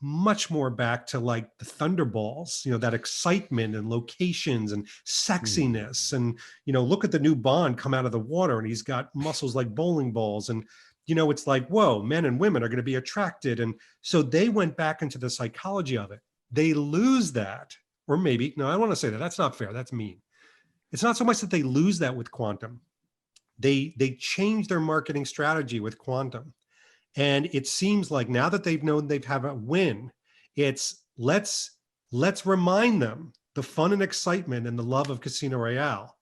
much more back to like the Thunderballs, that excitement and locations and sexiness. And, look at the new Bond come out of the water and he's got muscles like bowling balls. And, it's like, whoa, men and women are going to be attracted. And so they went back into the psychology of it. They lose that, or maybe, no, I don't want to say that. That's not fair. That's mean. It's not so much that they lose that with Quantum. They change their marketing strategy with Quantum. And it seems like now that they've known they've had a win, it's let's remind them the fun and excitement and the love of Casino Royale,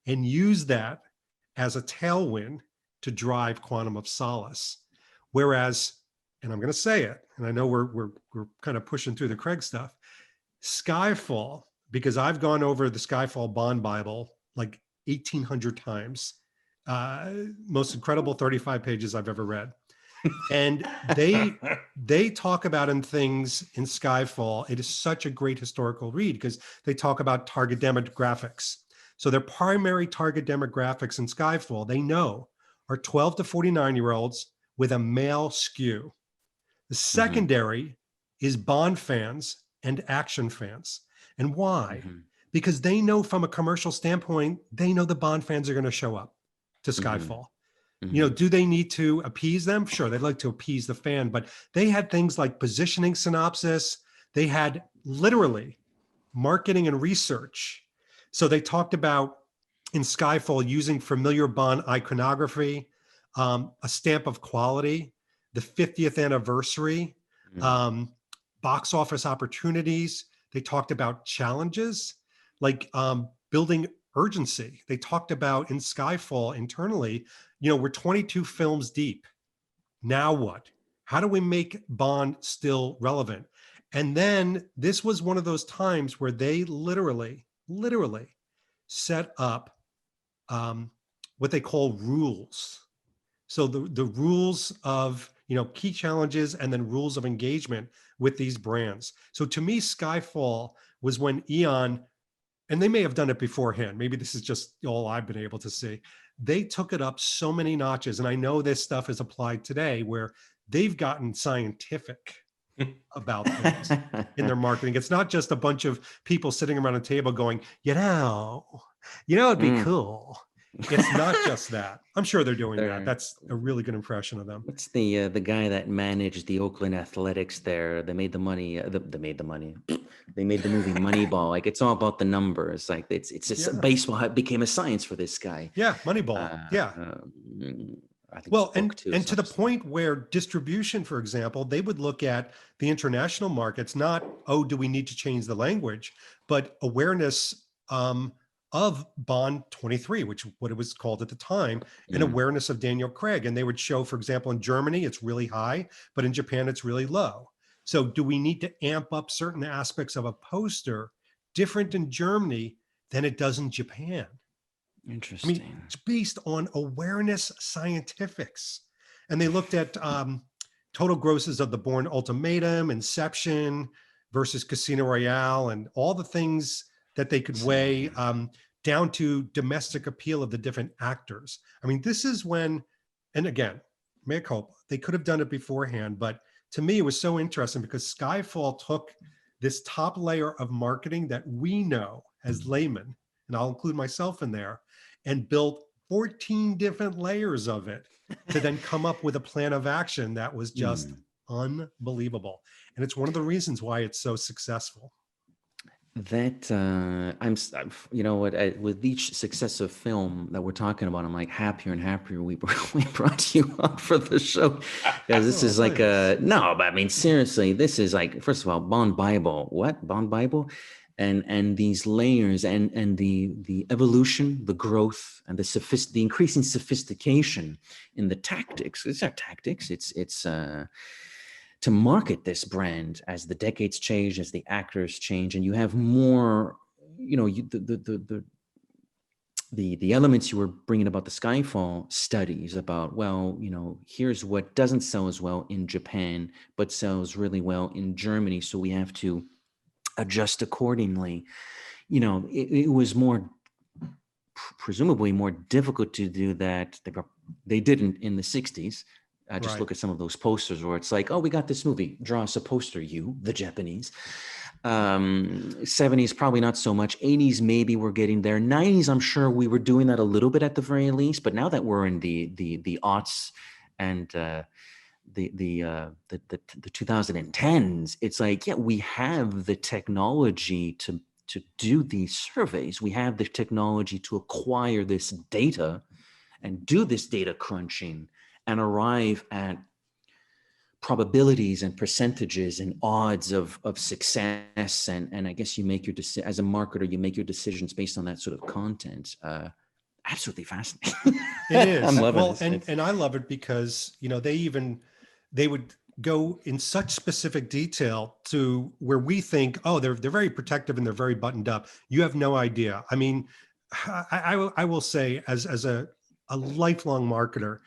and use that as a tailwind to drive Quantum of Solace. Whereas, and I'm going to say it, and I know we're kind of pushing through the Craig stuff, Skyfall, because I've gone over the Skyfall Bond Bible like 1,800 times, most incredible 35 pages I've ever read. And they talk about in things in Skyfall, it is such a great historical read because they talk about target demographics. So their primary target demographics in Skyfall, they know, are 12 to 49-year-olds with a male skew. The secondary is Bond fans and action fans. And why? Because they know from a commercial standpoint, they know the Bond fans are going to show up to Skyfall. Do they need to appease them? Sure, they'd like to appease the fan, but they had things like positioning synopsis. They had literally marketing and research. So they talked about in Skyfall using familiar Bond iconography, a stamp of quality, the 50th anniversary, box office opportunities. They talked about challenges, like building urgency. They talked about in Skyfall internally, we're 22 films deep. Now what? How do we make Bond still relevant? And then this was one of those times where they literally set up what they call rules. So the rules of, key challenges and then rules of engagement with these brands. So to me, Skyfall was when Eon, and they may have done it beforehand, maybe this is just all I've been able to see, they took it up so many notches. And I know this stuff is applied today where they've gotten scientific about things in their marketing. It's not just a bunch of people sitting around a table going, it'd be cool. It's not just that. I'm sure they're doing that. That's a really good impression of them. What's the guy that managed the Oakland Athletics there? They made the money. They made the money. They made the movie Moneyball. Like it's all about the numbers. Like it's just baseball became a science for this guy. Yeah, Moneyball. I think Well, it's book two. and It's to not the just- point where distribution, for example, they would look at the international markets, not, oh, do we need to change the language, but awareness of Bond 23, which what it was called at the time, and Mm. awareness of Daniel Craig. And they would show, for example, in Germany, it's really high, but in Japan, it's really low. So do we need to amp up certain aspects of a poster different in Germany than it does in Japan? I Interesting. mean, it's based on awareness scientifics. And they looked at total grosses of The Bourne Ultimatum, Inception versus Casino Royale, and all the things that they could weigh down to domestic appeal of the different actors. I mean, this is when, and again, mea culpa, they could have done it beforehand, but to me, it was so interesting because Skyfall took this top layer of marketing that we know as laymen, and I'll include myself in there, and built 14 different layers of it to then come up with a plan of action that was just unbelievable. And it's one of the reasons why it's so successful. That you know what? With each successive film that we're talking about, I'm like happier and happier we brought you on for the show, because this is like no, but I mean seriously, this is like, first of all, Bond Bible. What? Bond Bible? And these layers and the evolution, the growth, and the increasing sophistication in the tactics. It's not tactics. It's to market this brand as the decades change, as the actors change, and you have more, you know, the elements you were bringing about the Skyfall studies about, well, you know, here's what doesn't sell as well in Japan, but sells really well in Germany. So we have to adjust accordingly. You know, it was more, presumably more difficult to do that. They didn't in the 60s. Just Right. look at some of those posters where it's like, oh, we got this movie, draw us a poster, you, the Japanese. 70s, probably not so much. 80s, maybe we're getting there. 90s, I'm sure we were doing that a little bit at the very least. But now that we're in the aughts and the 2010s, it's like, yeah, we have the technology to do these surveys. We have the technology to acquire this data and do this data crunching and arrive at probabilities and percentages and odds of success. And I guess you make your decision as a marketer, you make your decisions based on that sort of content. Absolutely fascinating. It is. I'm loving well, this. and I love it because, you know, they would go in such specific detail to where we think, oh, they're very protective and they're very buttoned up. You have no idea. I mean, I will say as a lifelong marketer,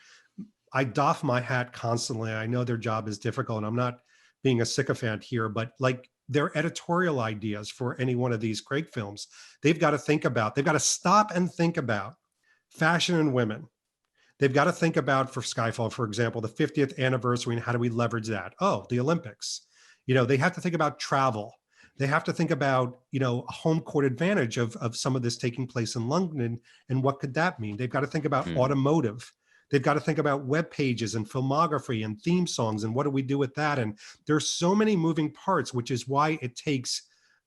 I doff my hat constantly. I know their job is difficult, and I'm not being a sycophant here, but like their editorial ideas for any one of these Craig films, they've got to stop and think about fashion and women. They've got to think about, for Skyfall, for example, the 50th anniversary and how do we leverage that? Oh, the Olympics. You know, they have to think about travel. They have to think about, you know, a home court advantage of some of this taking place in London, and what could that mean? They've got to think about automotive. They've got to think about web pages and filmography and theme songs and what do we do with that? And there's so many moving parts, which is why it takes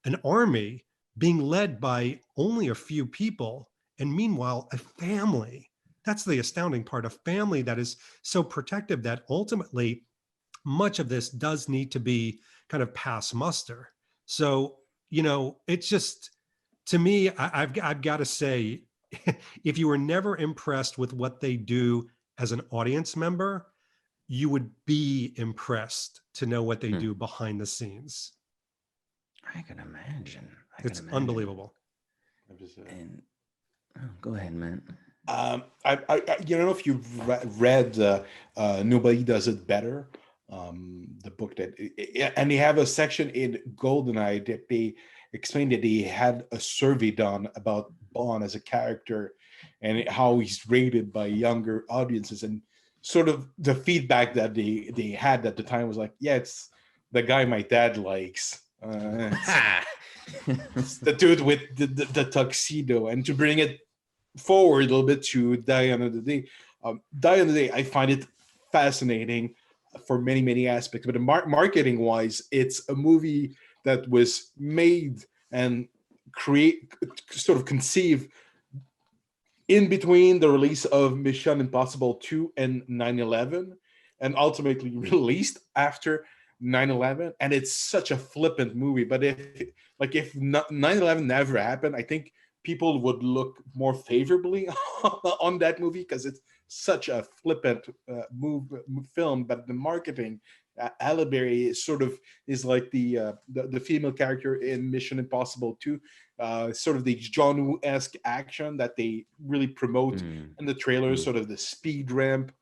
an army being led by only a few people, and meanwhile, a family. That's the astounding part, a family that is so protective that ultimately much of this does need to be kind of pass muster. So, you know, it's just, to me, I've got to say, if you were never impressed with what they do as an audience member, you would be impressed to know what they do behind the scenes. I can imagine. It's unbelievable. And go ahead, man. I you don't know if you've read Nobody Does It Better, the book that, and they have a section in Goldeneye that they explained that they had a survey done about Bond as a character and how he's rated by younger audiences, and sort of the feedback that they had at the time was like, yeah, it's the guy my dad likes. It's the dude with the tuxedo. And to bring it forward a little bit to Die Another Day, Die Another Day, I find it fascinating for many aspects, but marketing wise, it's a movie that was made and sort of conceived in between the release of Mission Impossible 2 and 9/11, and ultimately released after 9/11. And it's such a flippant movie. But if 9/11 never happened, I think people would look more favorably on that movie, because it's such a flippant film. But the marketing, Halle Berry is like the female character in Mission Impossible 2, sort of the John Woo-esque action that they really promote in the trailers, sort of the speed ramp,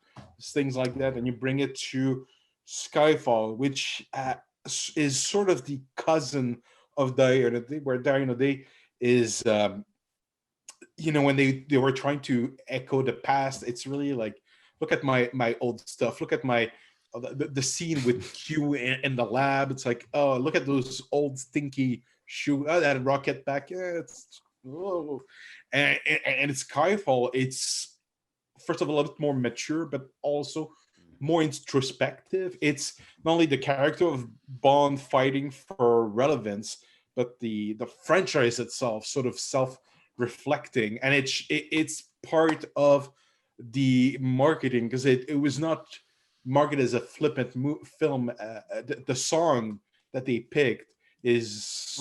things like that. And you bring it to Skyfall, which is sort of the cousin of Die Another Day, where Die Another Day is, when they were trying to echo the past. It's really like, look at my old stuff. Look at the scene with Q in the lab. It's like, oh, look at those old stinky shoe. Oh, that rocket back. Yeah, it's and it's Skyfall. It's, first of all, a bit more mature, but also more introspective. It's not only the character of Bond fighting for relevance, but the franchise itself sort of self-reflecting, and it's part of the marketing, because it was not marketed as a flippant film. The song that they picked is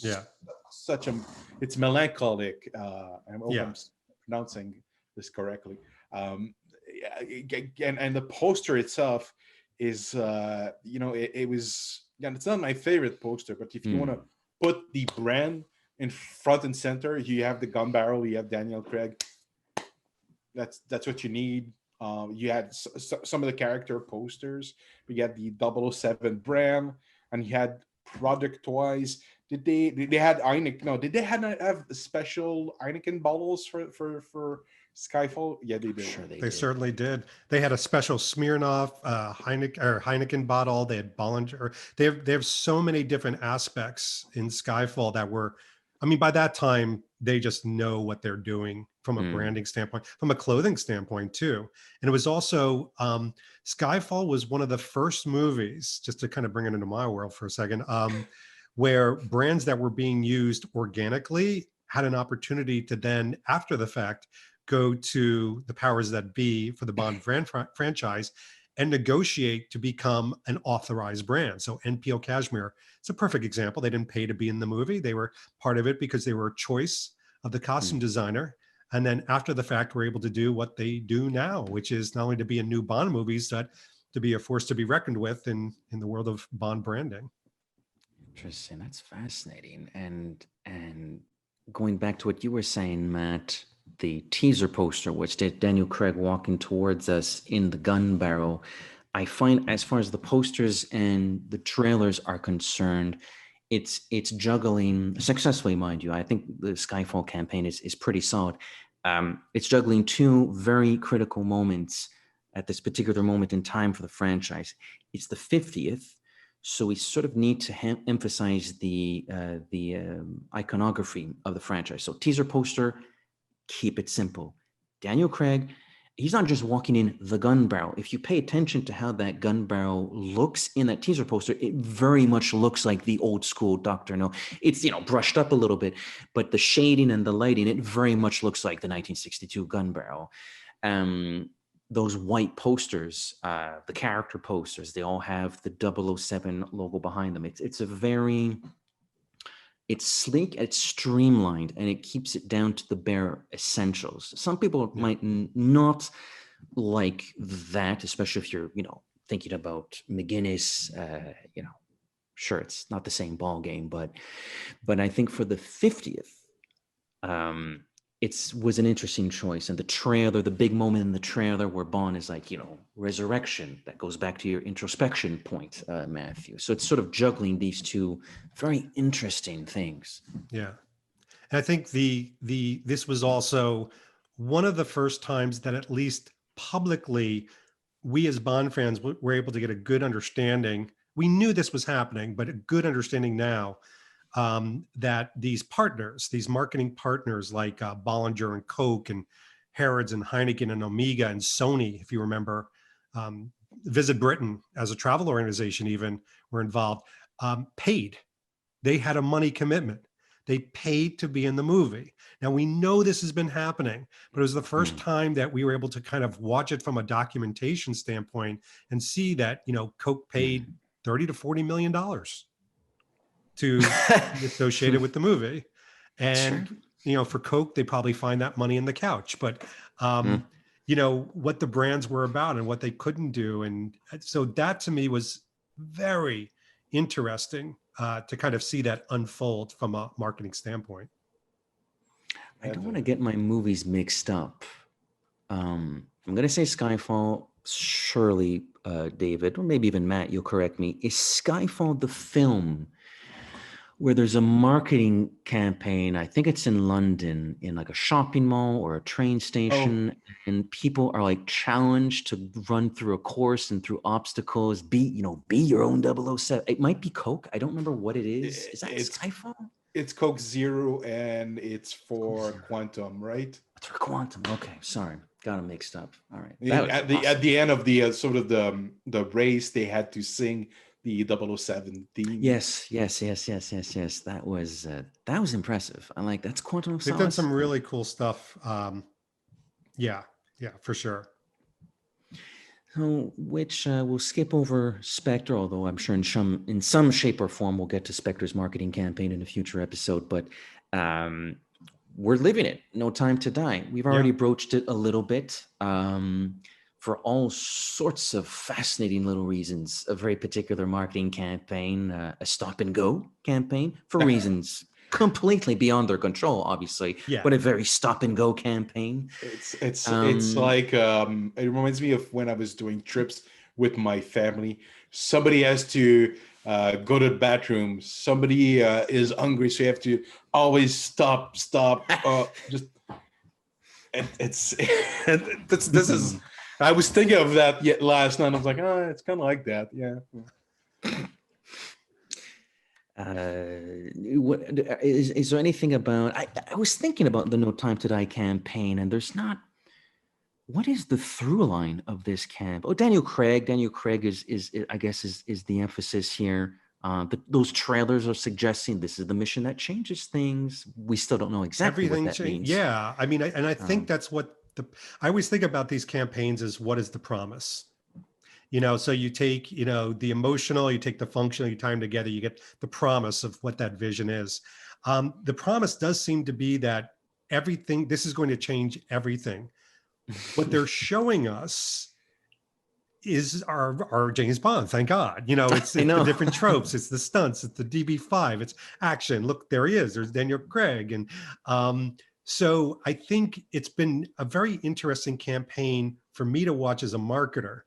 Yeah. such a, it's melancholic. I hope Yeah. I'm pronouncing this correctly. And the poster itself is, it was, yeah, it's not my favorite poster, but if you want to put the brand in front and center, you have the gun barrel, you have Daniel Craig. That's what you need. You had some of the character posters. You had the 007 brand, and you had product wise. Did they had Heineken? No, did they have special Heineken bottles for Skyfall? Yeah, they did. Sure, They certainly did. They had a special Smirnoff Heineken bottle. They had Bollinger. They have so many different aspects in Skyfall that were, I mean, by that time they just know what they're doing from a branding standpoint, from a clothing standpoint too. And it was also Skyfall was one of the first movies, just to kind of bring it into my world for a second, where brands that were being used organically had an opportunity to then, after the fact, go to the powers that be for the Bond franchise and negotiate to become an authorized brand. So NPO Cashmere, it's a perfect example. They didn't pay to be in the movie. They were part of it because they were a choice of the costume designer. And then after the fact, we're able to do what they do now, which is not only to be in new Bond movies, but to be a force to be reckoned with in the world of Bond branding. Interesting. That's fascinating. And going back to what you were saying, Matt, the teaser poster, which did Daniel Craig walking towards us in the gun barrel, I find, as far as the posters and the trailers are concerned, it's juggling successfully, mind you. I think the Skyfall campaign is pretty solid. It's juggling two very critical moments at this particular moment in time for the franchise. It's the 50th. So we sort of need to emphasize the iconography of the franchise. So teaser poster, keep it simple. Daniel Craig, he's not just walking in the gun barrel. If you pay attention to how that gun barrel looks in that teaser poster, it very much looks like the old school Dr. No. It's, brushed up a little bit, but the shading and the lighting, it very much looks like the 1962 gun barrel. Those white posters, the character posters, they all have the 007 logo behind them. It's sleek, it's streamlined, and it keeps it down to the bare essentials. Some people might not like that, especially if you're, thinking about McGuinness, sure, it's not the same ball game, but I think for the 50th, it was an interesting choice. And the trailer, the big moment in the trailer where Bond is like, resurrection, that goes back to your introspection point, Matthew. So it's sort of juggling these two very interesting things. Yeah. And I think this was also one of the first times that, at least publicly, we as Bond fans were able to get a good understanding. We knew this was happening, but a good understanding now that these partners, these marketing partners like Bollinger and Coke and Harrods and Heineken and Omega and Sony, if you remember, Visit Britain as a travel organization even were involved, paid. They had a money commitment. they paid to be in the movie. Now we know this has been happening, but it was the first time that we were able to kind of watch it from a documentation standpoint and see that, Coke paid $30 to $40 million to be associated with the movie. And, for Coke, they probably find that money in the couch, but, what the brands were about and what they couldn't do. And so that to me was very interesting to kind of see that unfold from a marketing standpoint. I don't want to get my movies mixed up. I'm going to say Skyfall, surely, David, or maybe even Matt, you'll correct me. Is Skyfall the film where there's a marketing campaign? I think it's in London, in like a shopping mall or a train station, and people are like challenged to run through a course and through obstacles, be your own 007. It might be Coke. I don't remember what it is. Is that Skyfall? It's Coke Zero, and it's for Quantum, right? It's for Quantum. Okay, sorry, got them mixed up. All right. At the end of the sort of the race, they had to sing the 007 theme. Yes. That was impressive. I like that's Quantum of Solace. They've done some really cool stuff. Yeah, for sure. So, which we'll skip over Spectre, although I'm sure in some shape or form we'll get to Spectre's marketing campaign in a future episode. But we're living it. No Time to Die. We've already broached it a little bit for all sorts of fascinating little reasons. A very particular marketing campaign, a stop and go campaign for reasons completely beyond their control, obviously. Yeah. But a very stop and go campaign. It's like it reminds me of when I was doing trips with my family. Somebody has to go to the bathroom. Somebody is hungry, so you have to always stop. Just this is. I was thinking of that last night. I was like, it's kind of like that, yeah. What is there anything about? I was thinking about the No Time to Die campaign, and there's not. What is the through line of this camp? Oh, Daniel Craig. Daniel Craig is I guess is the emphasis here. Those trailers are suggesting this is the mission that changes things. We still don't know exactly what that means. Yeah, I mean, I think that's what I always think about these campaigns is what is the promise. So you take, the emotional, you take the functional, you tie them together, you get the promise of what that vision is. The promise does seem to be that this is going to change everything. What they're showing us is our James Bond, thank God. It's the different tropes, it's the stunts, it's the DB5, it's action. Look, there he is, there's Daniel Craig. And so I think it's been a very interesting campaign for me to watch as a marketer.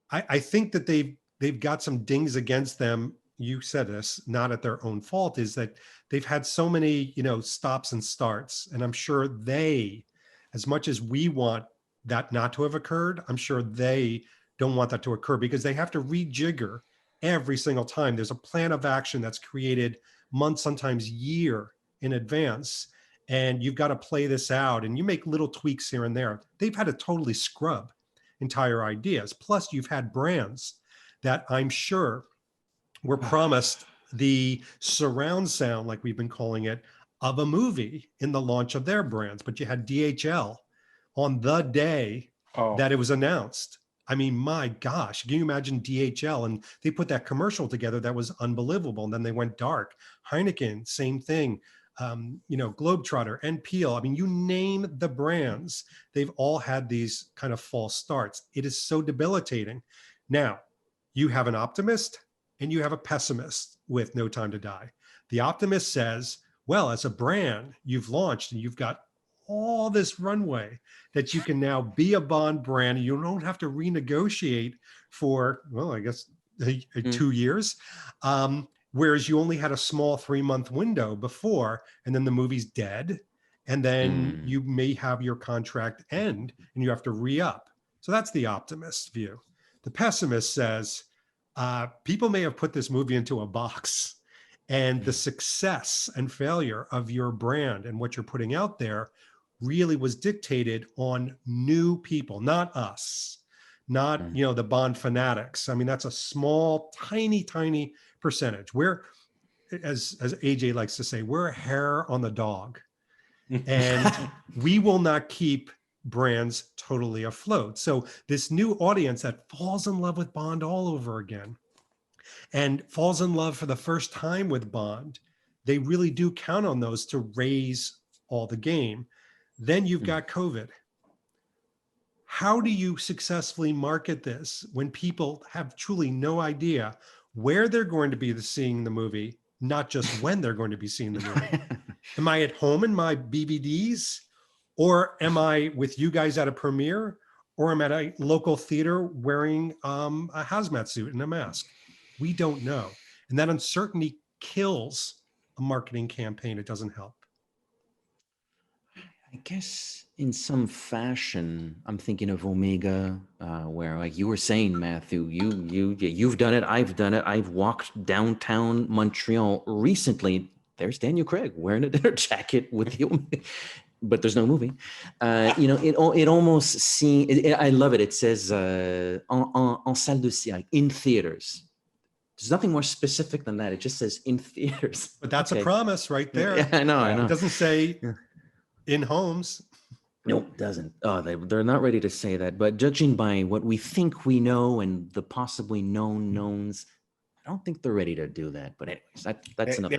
I think that they've got some dings against them. You said this, not at their own fault, is that they've had so many, stops and starts. And I'm sure they, as much as we want that not to have occurred, I'm sure they don't want that to occur because they have to rejigger every single time. There's a plan of action that's created months, sometimes year in advance. And you've got to play this out and you make little tweaks here and there. They've had to totally scrub entire ideas. Plus you've had brands that I'm sure were promised the surround sound, like we've been calling it, of a movie in the launch of their brands. But you had DHL on the day that it was announced. I mean, my gosh, can you imagine DHL? And they put that commercial together that was unbelievable. And then they went dark. Heineken, same thing. Globetrotter and Peel. I mean, you name the brands, they've all had these kind of false starts. It is so debilitating. Now, you have an optimist and you have a pessimist with No Time to Die. The optimist says, well, as a brand, you've launched and you've got all this runway that you can now be a Bond brand. You don't have to renegotiate for, well, I guess 2 years. Whereas you only had a small 3-month window before, and then the movie's dead. And then you may have your contract end and you have to re-up. So that's the optimist view. The pessimist says, people may have put this movie into a box, and the success and failure of your brand and what you're putting out there really was dictated on new people, not us, not, the Bond fanatics. I mean, that's a small, tiny percentage. We're as AJ likes to say, we're a hair on the dog, and we will not keep brands totally afloat. So this new audience that falls in love with Bond all over again and falls in love for the first time with Bond, they really do count on those to raise all the game. Then you've got COVID. How do you successfully market this when people have truly no idea where they're going to be seeing the movie, not just when they're going to be seeing the movie? Am I at home in my BBDs? Or am I with you guys at a premiere? Or am I at a local theater wearing a hazmat suit and a mask? We don't know. And that uncertainty kills a marketing campaign. It doesn't help. I guess in some fashion, I'm thinking of Omega, where, like you were saying, Matthew, you've done it, I've done it. I've walked downtown Montreal recently. There's Daniel Craig wearing a dinner jacket with you, but there's no movie. It almost seems. I love it. It says en salle de cinéma, in theaters. There's nothing more specific than that. It just says in theaters. But that's a promise right there. Yeah, I know. It doesn't say in homes. Nope, doesn't. Oh, they're not ready to say that. But judging by what we think we know and the possibly known knowns, I don't think they're ready to do that. But anyways, that's another.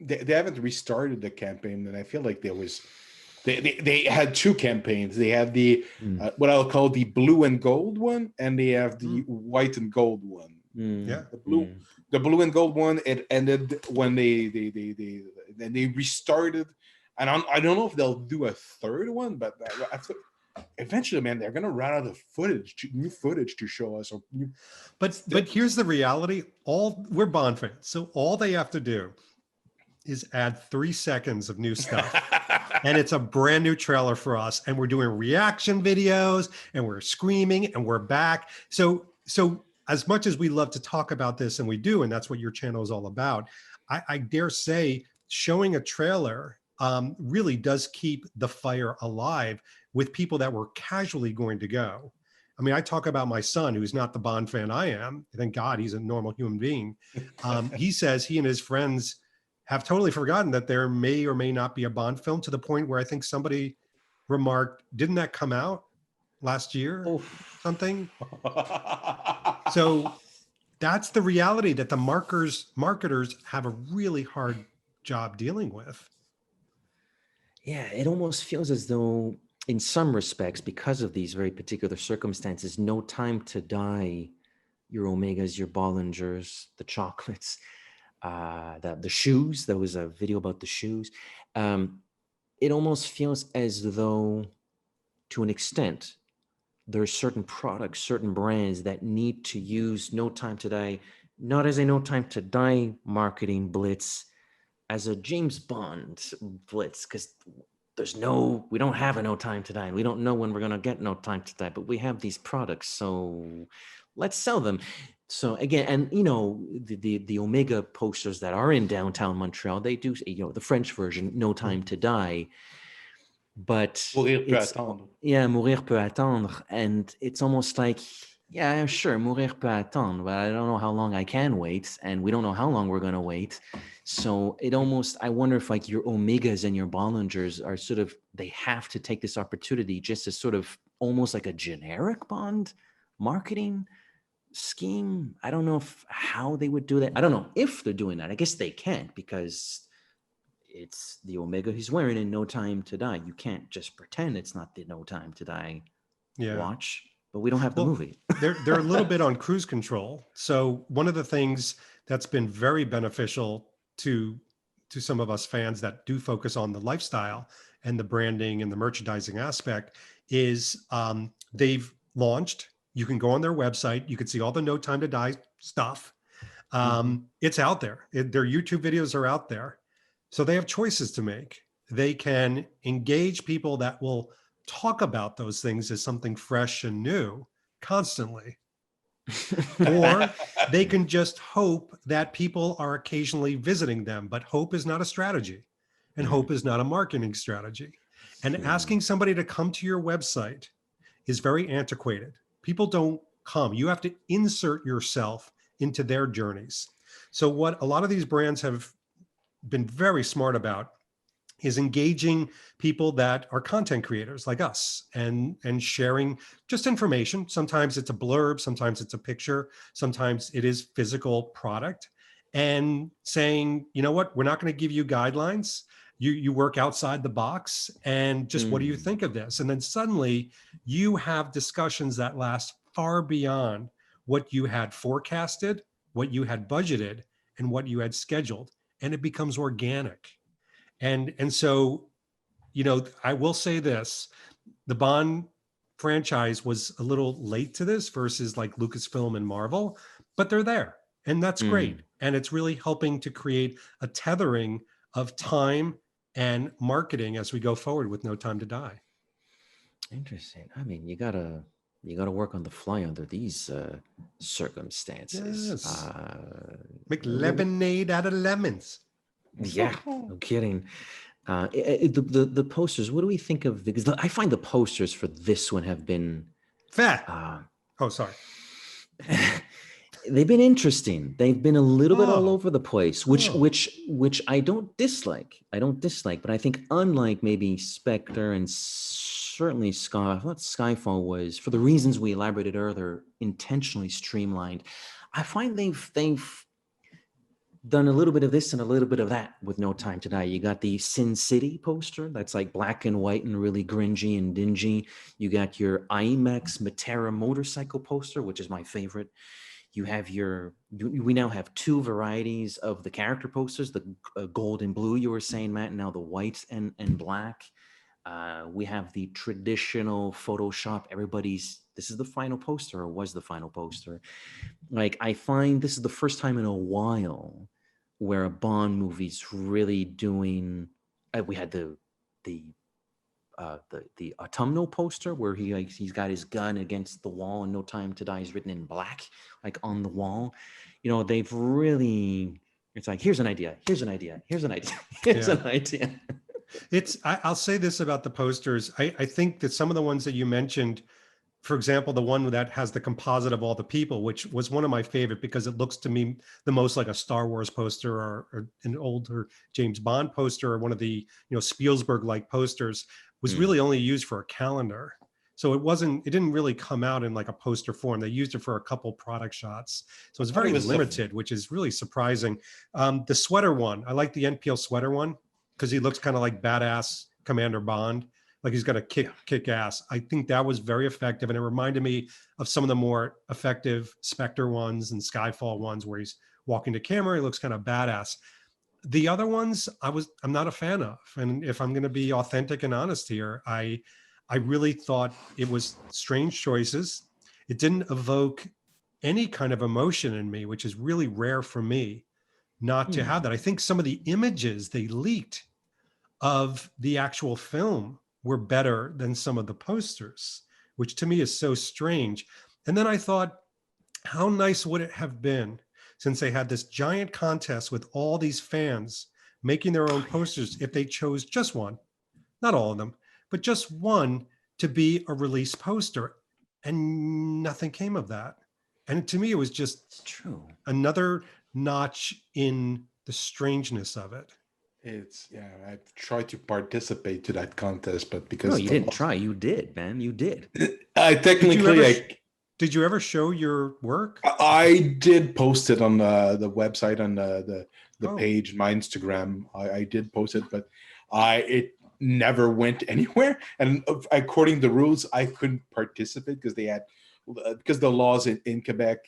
They haven't restarted the campaign, and I feel like there was. They had two campaigns. They had the what I'll call the blue and gold one, and they have the white and gold one. Yeah, the blue and gold one. It ended when they restarted. And I don't know if they'll do a third one, but eventually, man, they're gonna run out of new footage to show us. But here's the reality: we're Bond fans, so all they have to do is add 3 seconds of new stuff, and it's a brand new trailer for us. And we're doing reaction videos, and we're screaming, and we're back. So as much as we love to talk about this, and we do, and that's what your channel is all about, I dare say showing a trailer really does keep the fire alive with people that were casually going to go. I mean, I talk about my son, who's not the Bond fan I am. Thank God he's a normal human being. He says he and his friends have totally forgotten that there may or may not be a Bond film, to the point where I think somebody remarked, didn't that come out last year? Something. So that's the reality that the marketers have a really hard job dealing with. Yeah, it almost feels as though, in some respects, because of these very particular circumstances, No Time to Die, your Omegas, your Bollingers, the chocolates, the shoes. There was a video about the shoes. It almost feels as though, to an extent, there are certain products, certain brands that need to use No Time to Die, not as a No Time to Die marketing blitz, as a James Bond blitz, because we don't have a No Time to Die. We don't know when we're going to get No Time to Die, but we have these products, so let's sell them. So again, and the Omega posters that are in downtown Montreal, they do, the French version, No Time to Die, but Mourir peut attendre. Yeah, Mourir peut attendre, and it's almost like, yeah, sure, Mourir peut attendre, but I don't know how long I can wait, and we don't know how long we're going to wait. So I wonder if, like, your Omegas and your Bollingers are sort of, they have to take this opportunity just as sort of almost like a generic Bond marketing scheme. I don't know how they would do that. I don't know if they're doing that. I guess they can't, because it's the Omega he's wearing in No Time to Die. You can't just pretend it's not the No Time to Die watch. But we don't have the movie. they're a little bit on cruise control. So one of the things that's been very beneficial to some of us fans that do focus on the lifestyle and the branding and the merchandising aspect is they've launched. You can go on their website. You can see all the No Time to Die stuff. It's out there. Their YouTube videos are out there. So they have choices to make. They can engage people that will talk about those things as something fresh and new constantly. Or they can just hope that people are occasionally visiting them. But hope is not a strategy, and hope is not a marketing strategy. And asking somebody to come to your website is very antiquated. People don't come. You have to insert yourself into their journeys. So what a lot of these brands have been very smart about is engaging people that are content creators like us and sharing just information. Sometimes it's a blurb, sometimes it's a picture, sometimes it is physical product, and saying, you know what, we're not going to give you guidelines. You work outside the box, and just what do you think of this? And then suddenly you have discussions that last far beyond what you had forecasted, what you had budgeted, and what you had scheduled, and it becomes organic. And so, you know, I will say this, the Bond franchise was a little late to this versus like Lucasfilm and Marvel, but they're there, and that's great. And it's really helping to create a tethering of time and marketing as we go forward with No Time to Die. Interesting. I mean, you gotta work on the fly under these circumstances. Yes. Make lemonade out of lemons. Yeah, no kidding. The posters. What do we think of? Because I find the posters for this one have been fat. Oh, sorry. They've been interesting. They've been a little bit all over the place, which I don't dislike. But I think unlike maybe Spectre and certainly Skyfall was, for the reasons we elaborated earlier, intentionally streamlined. I find they've done a little bit of this and a little bit of that with No Time to Die. You got the Sin City poster that's like black and white and really gringy and dingy. You got your IMAX Matera motorcycle poster, which is my favorite. You have we now have two varieties of the character posters, the gold and blue, you were saying, Matt, and now the white and black. We have the traditional Photoshop. This is the final poster, or was the final poster. Like, I find this is the first time in a while where a Bond movie's really doing, we had the autumnal poster where he's got his gun against the wall and No Time to Die is written in black, like on the wall. You know, they've really, it's like, here's an idea. An idea. I'll say this about the posters. I think that some of the ones that you mentioned, for example, the one that has the composite of all the people, which was one of my favorite because it looks to me the most like a Star Wars poster or an older James Bond poster, or one of the, you know, Spielberg-like posters, was really only used for a calendar. So it didn't really come out in like a poster form. They used it for a couple product shots. So it's very limited, which is really surprising. The sweater one, I like the NPL sweater one because he looks kind of like badass Commander Bond. Like he's got to kick ass. I think that was very effective. And it reminded me of some of the more effective Spectre ones and Skyfall ones where he's walking to camera. He looks kind of badass. The other ones I'm not a fan of. And if I'm going to be authentic and honest here, I really thought it was strange choices. It didn't evoke any kind of emotion in me, which is really rare for me not to have that. I think some of the images they leaked of the actual film were better than some of the posters, which to me is so strange. And then I thought, how nice would it have been, since they had this giant contest with all these fans making their own posters, if they chose just one, not all of them, but just one to be a release poster, and nothing came of that. And to me, it was just another notch in the strangeness of it. I've tried to participate to that contest, but because no, you didn't try, you did, man, you did. I technically, did you ever show your work? I did post it on the website, on the page, my Instagram. I did post it, but it never went anywhere. And according to the rules, I couldn't participate because because the laws in Quebec,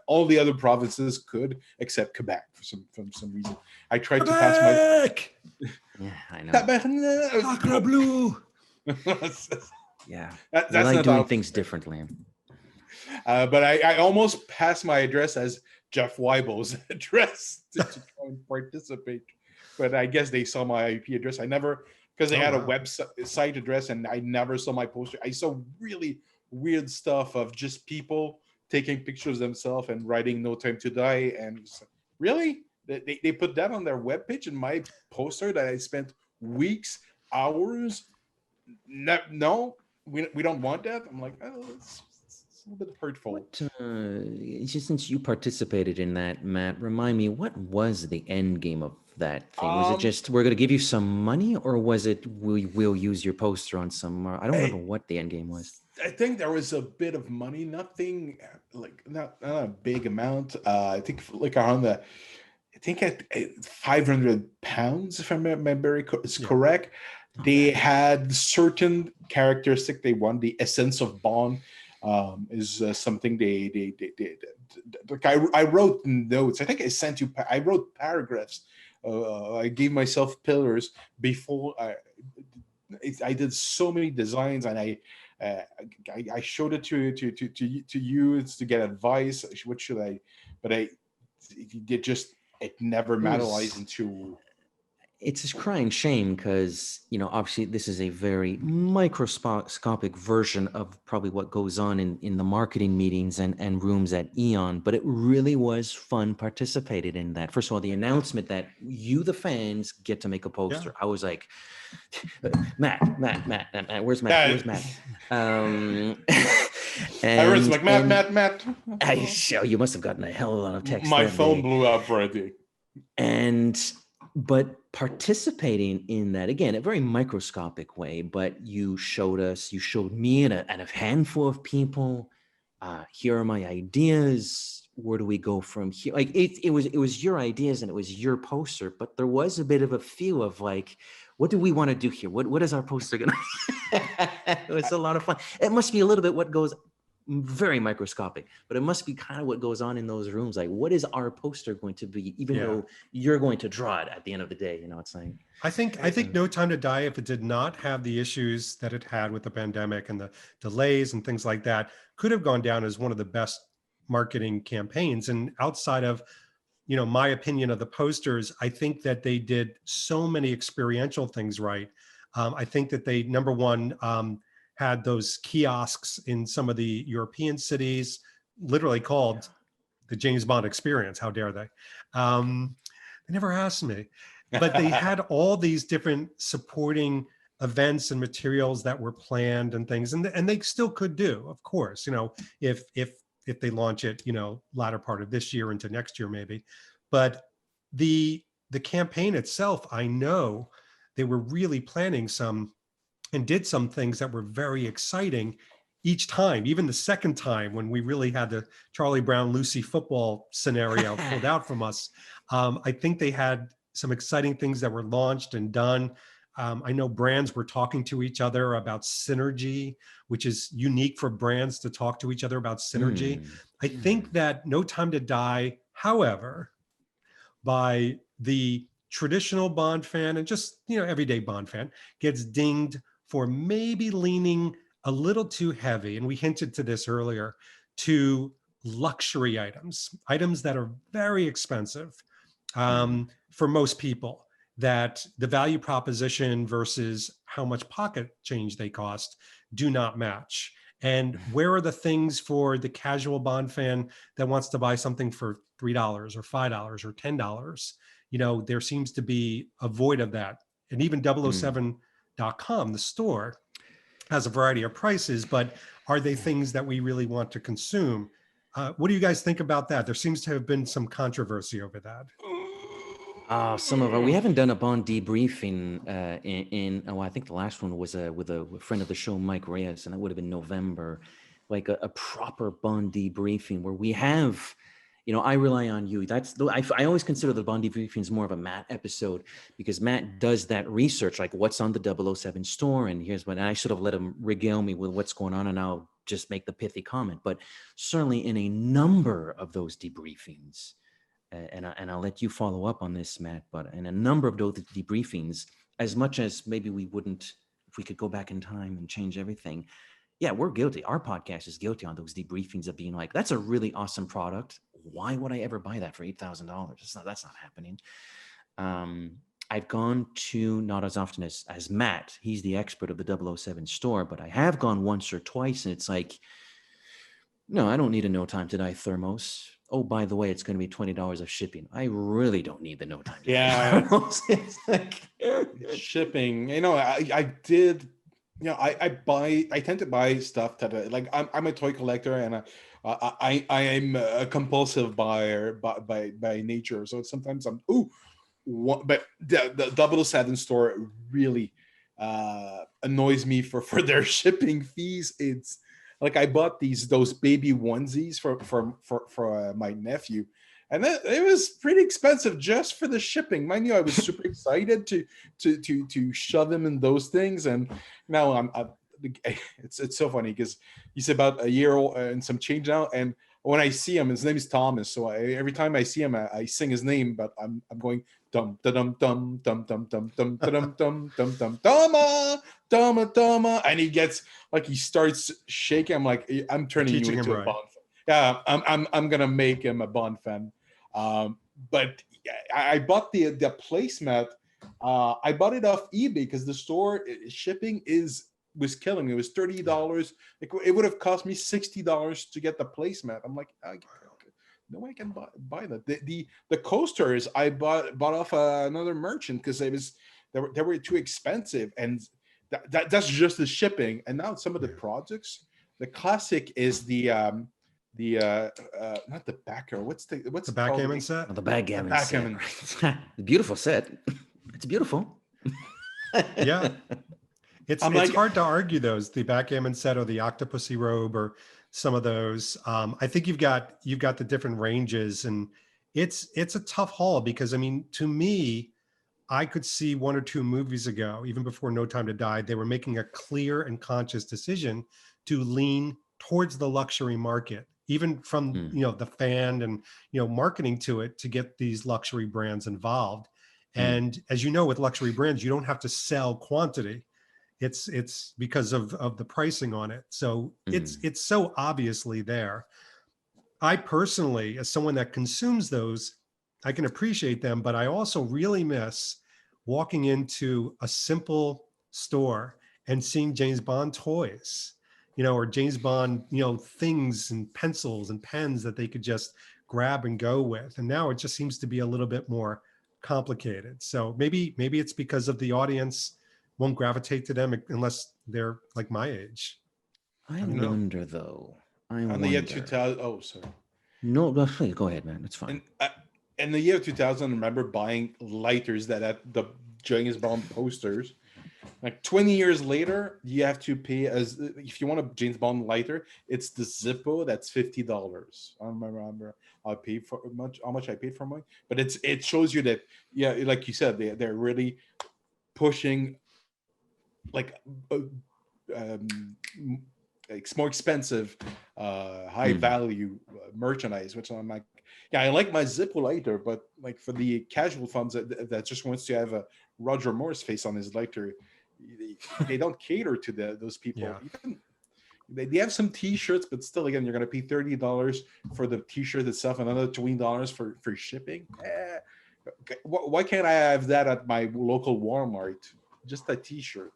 all the other provinces could except Quebec for some reason. I tried to pass my. Yeah, I know. Sacre bleu. Yeah, that's like doing things differently. But I almost passed my address as Jeff Weibel's address to try and participate. But I guess they saw my IP address. I never, because they had a website address, and I never saw my poster. I saw really weird stuff of just people taking pictures themselves and writing "No Time to Die." And really, they put that on their webpage, and my poster that I spent weeks, hours. No, we don't want that. I'm like, oh, it's a little bit hurtful. Just since you participated in that, Matt, remind me, what was the end game of that thing? Was it just we're going to give you some money, or was it we'll use your poster on some? I don't remember what the end game was. I think there was a bit of money, nothing like not a big amount. I think like around the, I think at £500, if I remember is correct. They had certain characteristic they want. The essence of Bond is something they like. I wrote notes. I think I sent you. I wrote paragraphs. I gave myself pillars before I did so many designs, and I showed it to you to get advice. What should I? But it never materialized into. It's a crying shame because, obviously this is a very microscopic version of probably what goes on in the marketing meetings and rooms at Eon, but it really was fun participating in that. First of all, the announcement that you, the fans, get to make a poster. Yeah. I was like, Matt, where's Matt? Where's Matt? And I was like, Matt. You must have gotten a hell of a lot of text. My phone blew up already. But participating in that, again, a very microscopic way, but you showed me and a handful of people, here are my ideas. Where do we go from here? Like it was your ideas and it was your poster, but there was a bit of a feel of like, what do we want to do here? What is our poster going to It was a lot of fun. It must be a little bit what goes very microscopic, but it must be kind of what goes on in those rooms. Like, what is our poster going to be, even though you're going to draw it at the end of the day? It's like, I think No Time to Die, if it did not have the issues that it had with the pandemic and the delays and things like that, could have gone down as one of the best marketing campaigns. And outside of, my opinion of the posters, I think that they did so many experiential things right. I think that they, number one, had those kiosks in some of the European cities, literally called the James Bond experience. How dare they? They never asked me, but they had all these different supporting events and materials that were planned and things, and they still could do, of course, if they launch it, latter part of this year into next year maybe. But the campaign itself, I know they were really planning some and did some things that were very exciting each time. Even the second time when we really had the Charlie Brown Lucy football scenario pulled out from us, I think they had some exciting things that were launched and done. I know brands were talking to each other about synergy, which is unique for brands to talk to each other about synergy. I think that No Time to Die, however, by the traditional Bond fan and just, everyday Bond fan, gets dinged for maybe leaning a little too heavy, and we hinted to this earlier, to luxury items that are very expensive for most people, that the value proposition versus how much pocket change they cost do not match. And where are the things for the casual Bond fan that wants to buy something for $3 or $5 or $10? There seems to be a void of that. And even 007.com, the store, has a variety of prices, but are they things that we really want to consume? What do you guys think about that? There seems to have been some controversy over that. We haven't done a Bond debriefing I think the last one was with a friend of the show, Mike Reyes, and that would have been November, like a proper Bond debriefing where we have, I rely on you. I always consider the Bond debriefings more of a Matt episode, because Matt does that research, like what's on the 007 store, and here's what, and I should have let him regale me with what's going on, and I'll just make the pithy comment. But certainly in a number of those debriefings, and I'll let you follow up on this, Matt, but in a number of those debriefings, as much as maybe we wouldn't, if we could go back in time and change everything, yeah, we're guilty. Our podcast is guilty on those debriefings of being like, that's a really awesome product. Why would I ever buy that for $8,000? That's not happening. I've gone to, not as often as Matt, he's the expert of the 007 store, but I have gone once or twice, and it's like, no, I don't need a No Time to Die thermos. Oh, by the way, it's going to be $20 of shipping. I really don't need the No Time to Die thermos. It's like shipping. I did. I tend to buy stuff that like I'm a toy collector, and I am a compulsive buyer by nature. So sometimes I'm but the 007 store really annoys me for their shipping fees. It's like I bought those baby onesies for my nephew, and it was pretty expensive just for the shipping. Mind you, I was super excited to shove him in those things, and now it's so funny because he's about a year old and some change now, and when I see him, his name is Thomas. So every time I see him, I sing his name, but I'm going dum dum dum dum dum dum dum dum dum dum dum dama dama dama, and he starts shaking. I'm like, I'm turning you into a Bond fan. Yeah, I'm gonna make him a Bond fan. But I bought the placemat. I bought it off eBay because the store shipping was killing. It was $30. It would have cost me $60 to get the placemat. I'm like, no one can buy that. The coasters I bought off another merchant because they were too expensive, and that's just the shipping. And now some of the products, the classic is the not the backer. What's the backgammon set? Oh, the backgammon set. Right. Beautiful set. It's beautiful. Yeah. It's hard to argue those, the backgammon set or the Octopussy robe or some of those. I think you've got the different ranges, and it's a tough haul because, I mean, to me, I could see 1 or 2 movies ago, even before No Time to Die, they were making a clear and conscious decision to lean towards the luxury market, even from, the fan and, marketing to it to get these luxury brands involved. And as you know, with luxury brands, you don't have to sell quantity. It's because of the pricing on it. So it's so obviously there. I personally, as someone that consumes those, I can appreciate them, but I also really miss walking into a simple store and seeing James Bond toys, or James Bond, things and pencils and pens that they could just grab and go with. And now it just seems to be a little bit more complicated. So maybe it's because of the audience won't gravitate to them unless they're like my age. I wonder though. On the year 2000. Oh, sorry. No, please go ahead, man. It's fine. In the year 2000, I remember buying lighters that had the James Bond posters. Like 20 years later, you have to pay if you want a James Bond lighter, it's the Zippo that's $50. I don't remember how much I paid for mine, but it shows you that, yeah, like you said, they're really pushing it's more expensive, high value merchandise, which I'm like, yeah, I like my Zippo lighter, but like for the casual fans that just wants to have a Roger Moore's face on his lighter, they don't cater to those people. Yeah. They have some T-shirts, but still, again, you're going to pay $30 for the T-shirt itself, another $20 for shipping. Why can't I have that at my local Walmart? Just a T-shirt.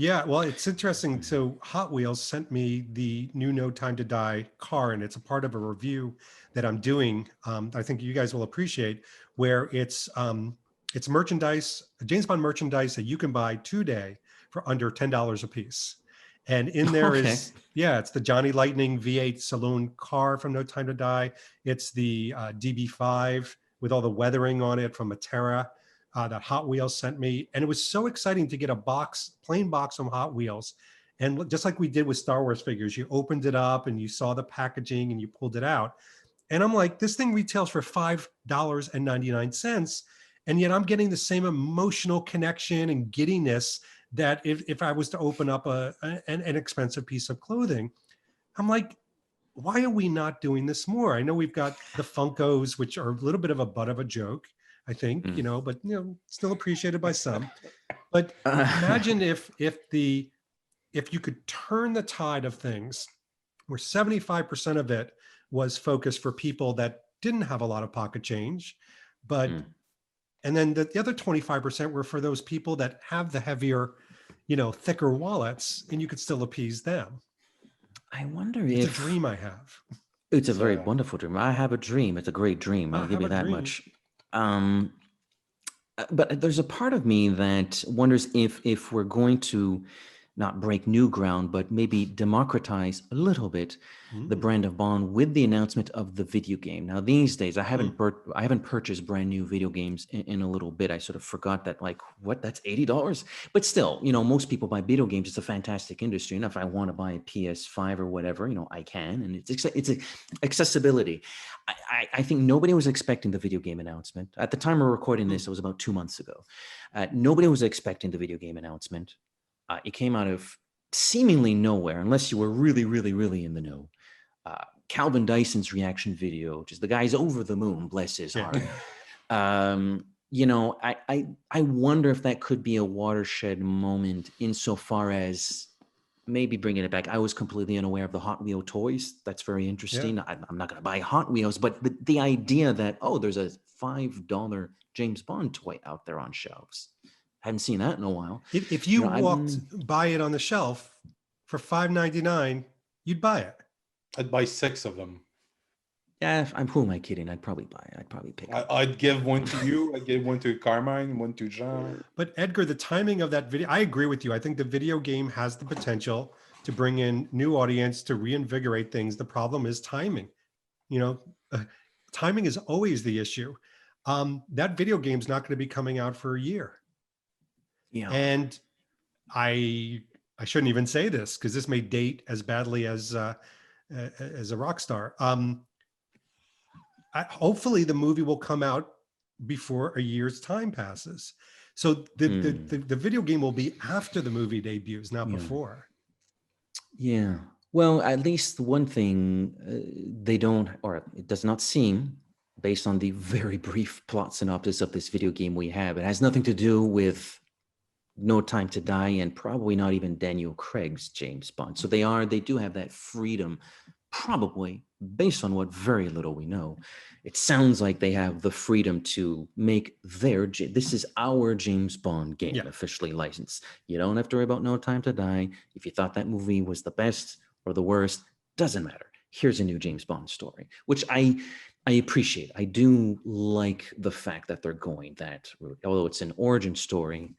Yeah, well, it's interesting. So Hot Wheels sent me the new No Time to Die car, and it's a part of a review that I'm doing. I think you guys will appreciate, where it's merchandise, James Bond merchandise that you can buy today for under $10 a piece. And in there is it's the Johnny Lightning V8 saloon car from No Time to Die. It's the DB5 with all the weathering on it from Matera. That Hot Wheels sent me. And it was so exciting to get a plain box from Hot Wheels. And just like we did with Star Wars figures, you opened it up and you saw the packaging and you pulled it out. And I'm like, this thing retails for $5.99. And yet I'm getting the same emotional connection and giddiness that if I was to open up an expensive piece of clothing. I'm like, why are we not doing this more? I know we've got the Funkos, which are a little bit of a butt of a joke, I think, but still appreciated by some. But imagine if you could turn the tide of things, where 75% of it was focused for people that didn't have a lot of pocket change, but and then the other 25% were for those people that have the heavier, thicker wallets, and you could still appease them. I wonder it's a dream I have. It's a very wonderful dream. I have a dream. It's a great dream. I'll give you that much. But there's a part of me that wonders if we're going to not break new ground, but maybe democratize a little bit the brand of Bond with the announcement of the video game. Now, these days, I haven't purchased brand new video games in a little bit. I sort of forgot that, like, what? That's $80. But still, most people buy video games. It's a fantastic industry. And if I want to buy a PS5 or whatever, I can. And it's accessibility. I think nobody was expecting the video game announcement. At the time we're recording this, it was about 2 months ago. Nobody was expecting the video game announcement. It came out of seemingly nowhere, unless you were really, really, really in the know. Calvin Dyson's reaction video, just the guy's over the moon, bless his heart. I wonder if that could be a watershed moment insofar as maybe bringing it back. I was completely unaware of the Hot Wheel toys. That's very interesting. Yeah. I'm not going to buy Hot Wheels, but the idea that, there's a $5 James Bond toy out there on shelves. Hadn't seen that in a while. If you walked by it on the shelf for $5.99, you'd buy it. I'd buy 6 of them. Yeah, who am I kidding? I'd probably buy it. I'd probably pick it. I'd give one to you. I'd give one to Carmine, one to Jean. But Edgar, the timing of that video, I agree with you. I think the video game has the potential to bring in new audience, to reinvigorate things. The problem is timing. Timing is always the issue. That video game's not going to be coming out for a year. Yeah. And I shouldn't even say this because this may date as badly as a rock star. Hopefully the movie will come out before a year's time passes. So the video game will be after the movie debuts, not before. Yeah. Well, at least one thing they don't, or it does not seem, based on the very brief plot synopsis of this video game we have, it has nothing to do with No Time to Die and probably not even Daniel Craig's James Bond. So they do have that freedom, probably based on what very little we know. It sounds like they have the freedom to make this is our James Bond game, officially licensed. You don't have to worry about No Time to Die. If you thought that movie was the best or the worst, doesn't matter. Here's a new James Bond story, which I appreciate. I do like the fact that they're going that route. Although it's an origin story,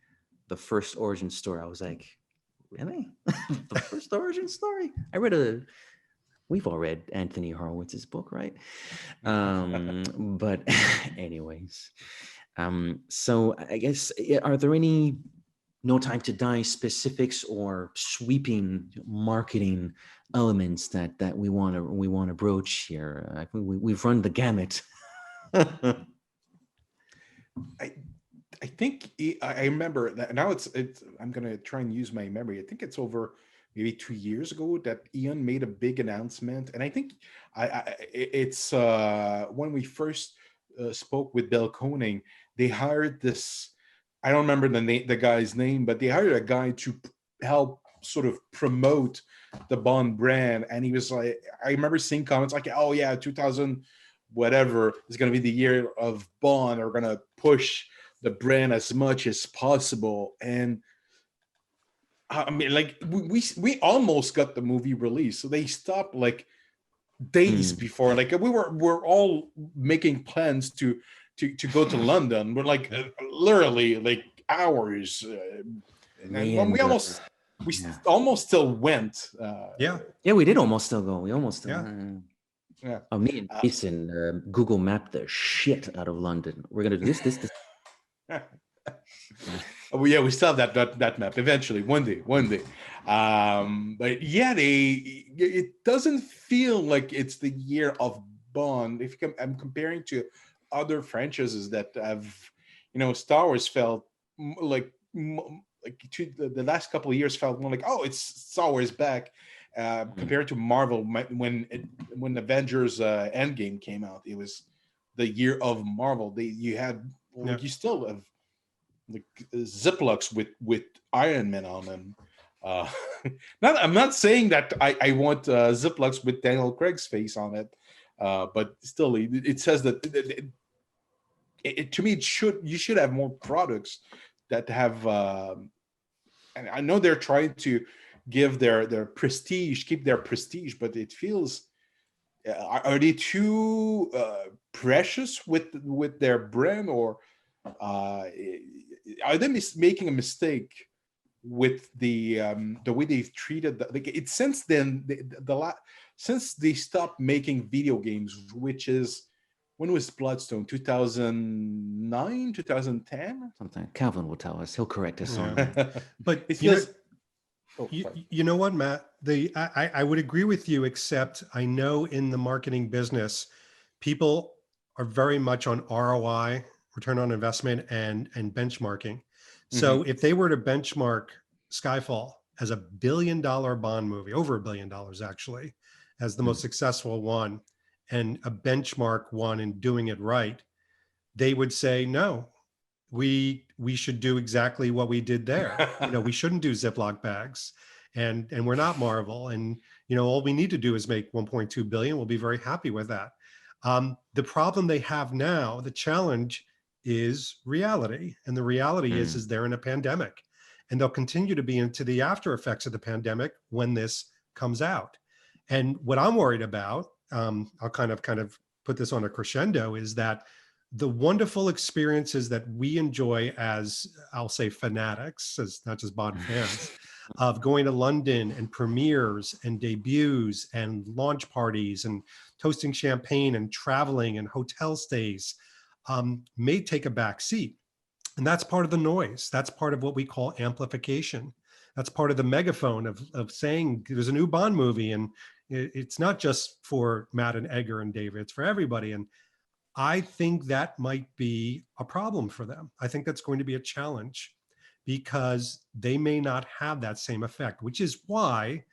the first origin story, I was like, really? The first origin story? We've all read Anthony Horowitz's book, right? But anyways, so I guess, are there any No Time to Die specifics or sweeping marketing elements that we want to broach here? We've run the gamut. I think I remember that now. It's I'm gonna try and use my memory. I think it's over maybe 2 years ago that Ian made a big announcement, and I think it's when we first spoke with Bill Koenig. They hired this. I don't remember the guy's name, but they hired a guy to help sort of promote the Bond brand, and he was like, I remember seeing comments like, "Oh yeah, 2000 whatever is going to be the year of Bond. We're going to push the brand as much as possible." And I mean, like we almost got the movie released, so they stopped like days before. Like we're all making plans to go to London. We're like literally like hours, and we almost still went. Yeah, we did almost still go. We almost still. Yeah. Oh, me and Jason Google mapped the shit out of London. We're gonna do this. Oh, yeah, we still have that map eventually, one day. But yeah, it doesn't feel like it's the year of Bond. I'm comparing to other franchises that have, Star Wars felt like the last couple of years felt more like, oh, it's Star Wars back. Compared to Marvel, when Avengers Endgame came out, it was the year of Marvel. You still have like Ziplocs with Iron Man on them. I'm not saying that I want Ziplocs with Daniel Craig's face on it, but still, it says that to me you should have more products that have. And I know they're trying to give their prestige, keep their prestige, but it feels, are they too precious with their brand, or are they making a mistake with the way they've treated it's since then since they stopped making video games, which is when was Bloodstone, 2009, 2010? Something Calvin will tell us. He'll correct us on Yeah. that. But It you know, feels you know what, Matt? I would agree with you, except I know in the marketing business, people are very much on ROI, return on investment, and benchmarking. So if they were to benchmark Skyfall as $1 billion Bond movie, over $1 billion actually, as the most successful one, and a benchmark one in doing it right, they would say no. We should do exactly what we did there. You know, we shouldn't do Ziploc bags, and we're not Marvel. And you know, all we need to do is make 1.2 billion. We'll be very happy with that. The problem they have now, the challenge is reality, and the reality is they're in a pandemic, and they'll continue to be into the after effects of the pandemic when this comes out. And what I'm worried about, I'll kind of put this on a crescendo, is that the wonderful experiences that we enjoy as, I'll say, fanatics, as not just Bond fans, of going to London and premieres and debuts and launch parties and toasting champagne and traveling and hotel stays, may take a back seat. And that's part of the noise. That's part of what we call amplification. That's part of the megaphone of saying there's a new Bond movie, and it's not just for Matt and Edgar and David, it's for everybody. And I think that might be a problem for them. I think that's going to be a challenge because they may not have that same effect, which is why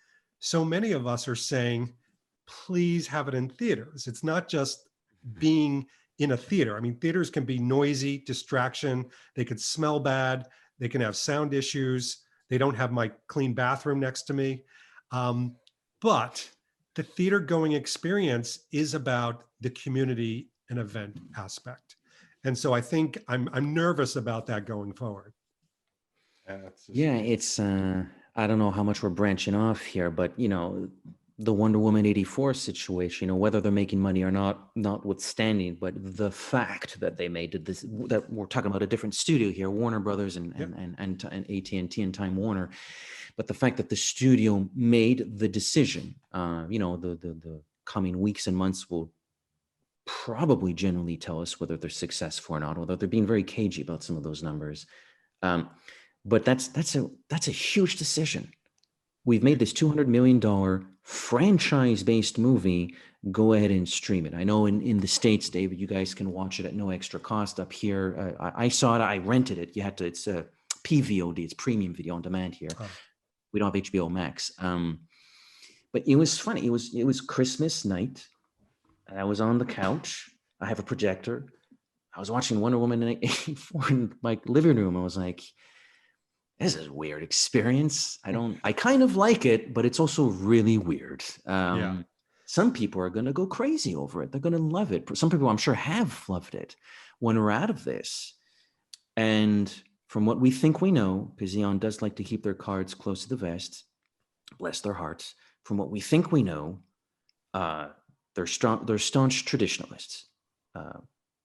so many of us are saying, please have it in theaters. It's not just being in a theater. I mean, theaters can be noisy, distraction. They could smell bad. They can have sound issues. They don't have my clean bathroom next to me. But the theater going experience is about the community and event aspect. And so I think I'm nervous about that going forward. Yeah, it's I don't know how much we're branching off here, but you know, the Wonder Woman 84 situation, you know, whether they're making money or not, notwithstanding, but the fact that they made this, that we're talking about a different studio here, Warner Brothers and AT&T and Time Warner, but the fact that the studio made the decision, you know, the coming weeks and months will probably generally tell us whether they're successful or not, although they're being very cagey about some of those numbers. But that's a huge decision. We've made this $200 million franchise-based movie. Go ahead and stream it. I know in the States, David, you guys can watch it at no extra cost. Up here, I saw it. I rented it. You had to. It's a PVOD. It's premium video on demand here. Oh. We don't have HBO Max. But it was funny. It was Christmas night. And I was on the couch. I have a projector. I was watching Wonder Woman 84 in my living room. I was like, this is a weird experience. I kind of like it, but it's also really weird. Some people are going to go crazy over it. They're going to love it. Some people I'm sure have loved it when we're out of this. And from what we think we know, because Eon does like to keep their cards close to the vest, bless their hearts. From what we think we know, they're staunch traditionalists.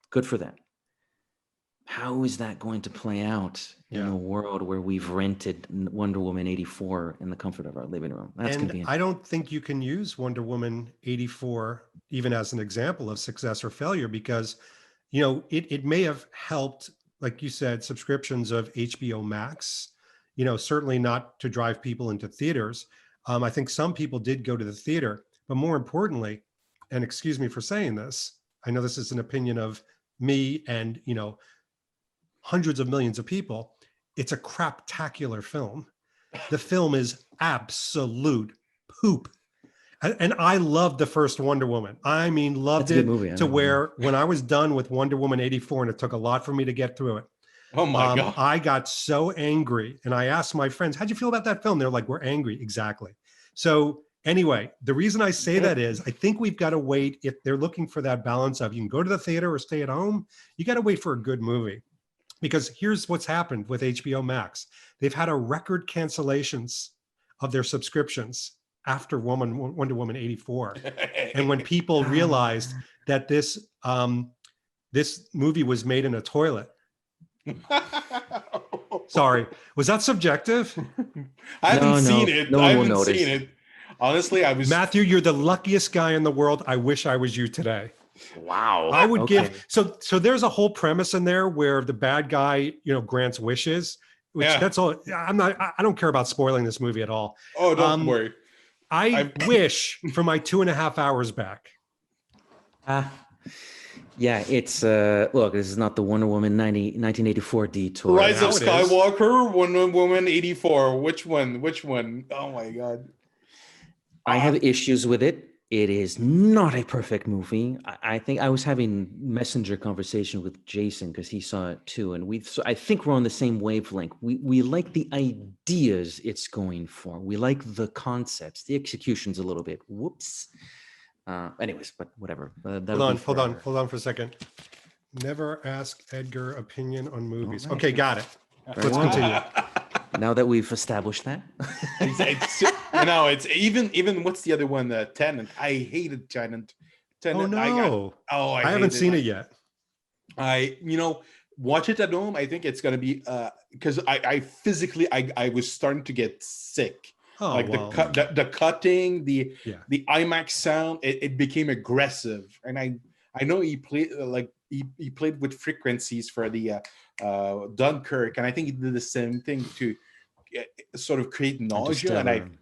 Good for them. How is that going to play out in a world where we've rented Wonder Woman 84 in the comfort of our living room? That's going to be. I don't think you can use Wonder Woman 84 even as an example of success or failure, because, you know, it may have helped, like you said, subscriptions of HBO Max. You know, certainly not to drive people into theaters. I think some people did go to the theater, but more importantly, and excuse me for saying this, I know this is an opinion of me and, you know, hundreds of millions of people, it's a craptacular film. The film is absolute poop. And I loved the first Wonder Woman. I mean, loved it movie, to where when I was done with Wonder Woman 84, and it took a lot for me to get through it. Oh my God. I got so angry, and I asked my friends, how'd you feel about that film? They're like, we're angry. Exactly. So anyway, the reason I say that is I think we've got to wait. If they're looking for that balance of you can go to the theater or stay at home, you got to wait for a good movie. Because here's what's happened with HBO Max. They've had a record cancellations of their subscriptions after Wonder Woman 84. And when people realized that this movie was made in a toilet. Sorry. Was that subjective? I haven't No, seen no, it. no I one will haven't notice. seen it. Honestly, I was. Matthew, you're the luckiest guy in the world. I wish I was you today. Wow. I would Okay. give so there's a whole premise in there where the bad guy, grants wishes, which Yeah. that's all. I don't care about spoiling this movie at all. Oh, don't worry. I wish for my 2.5 hours back. Yeah, it's look, this is not the Wonder Woman 1984 detour. Rise of Now it is. Skywalker, Wonder Woman 84. Which one? Which one? Oh my god. I have issues with it. It is not a perfect movie. I think I was having messenger conversation with Jason because he saw it too, and I think we're on the same wavelength. We like the ideas it's going for. We like the concepts. The execution's a little bit whoops. Anyways, but whatever. Hold on for a second. Never ask Edgar opinion on movies. All right. Okay, got it. Let's continue. Now that we've established that. It's even what's the other one? Tenant. I hated Tenant. Oh no! I haven't seen it yet. Watch it at home. I think it's gonna be because I physically I was starting to get sick. Oh, like well. the cutting, the IMAX sound, it became aggressive, and I know he played he played with frequencies for the Dunkirk, and I think he did the same thing to sort of create nausea. And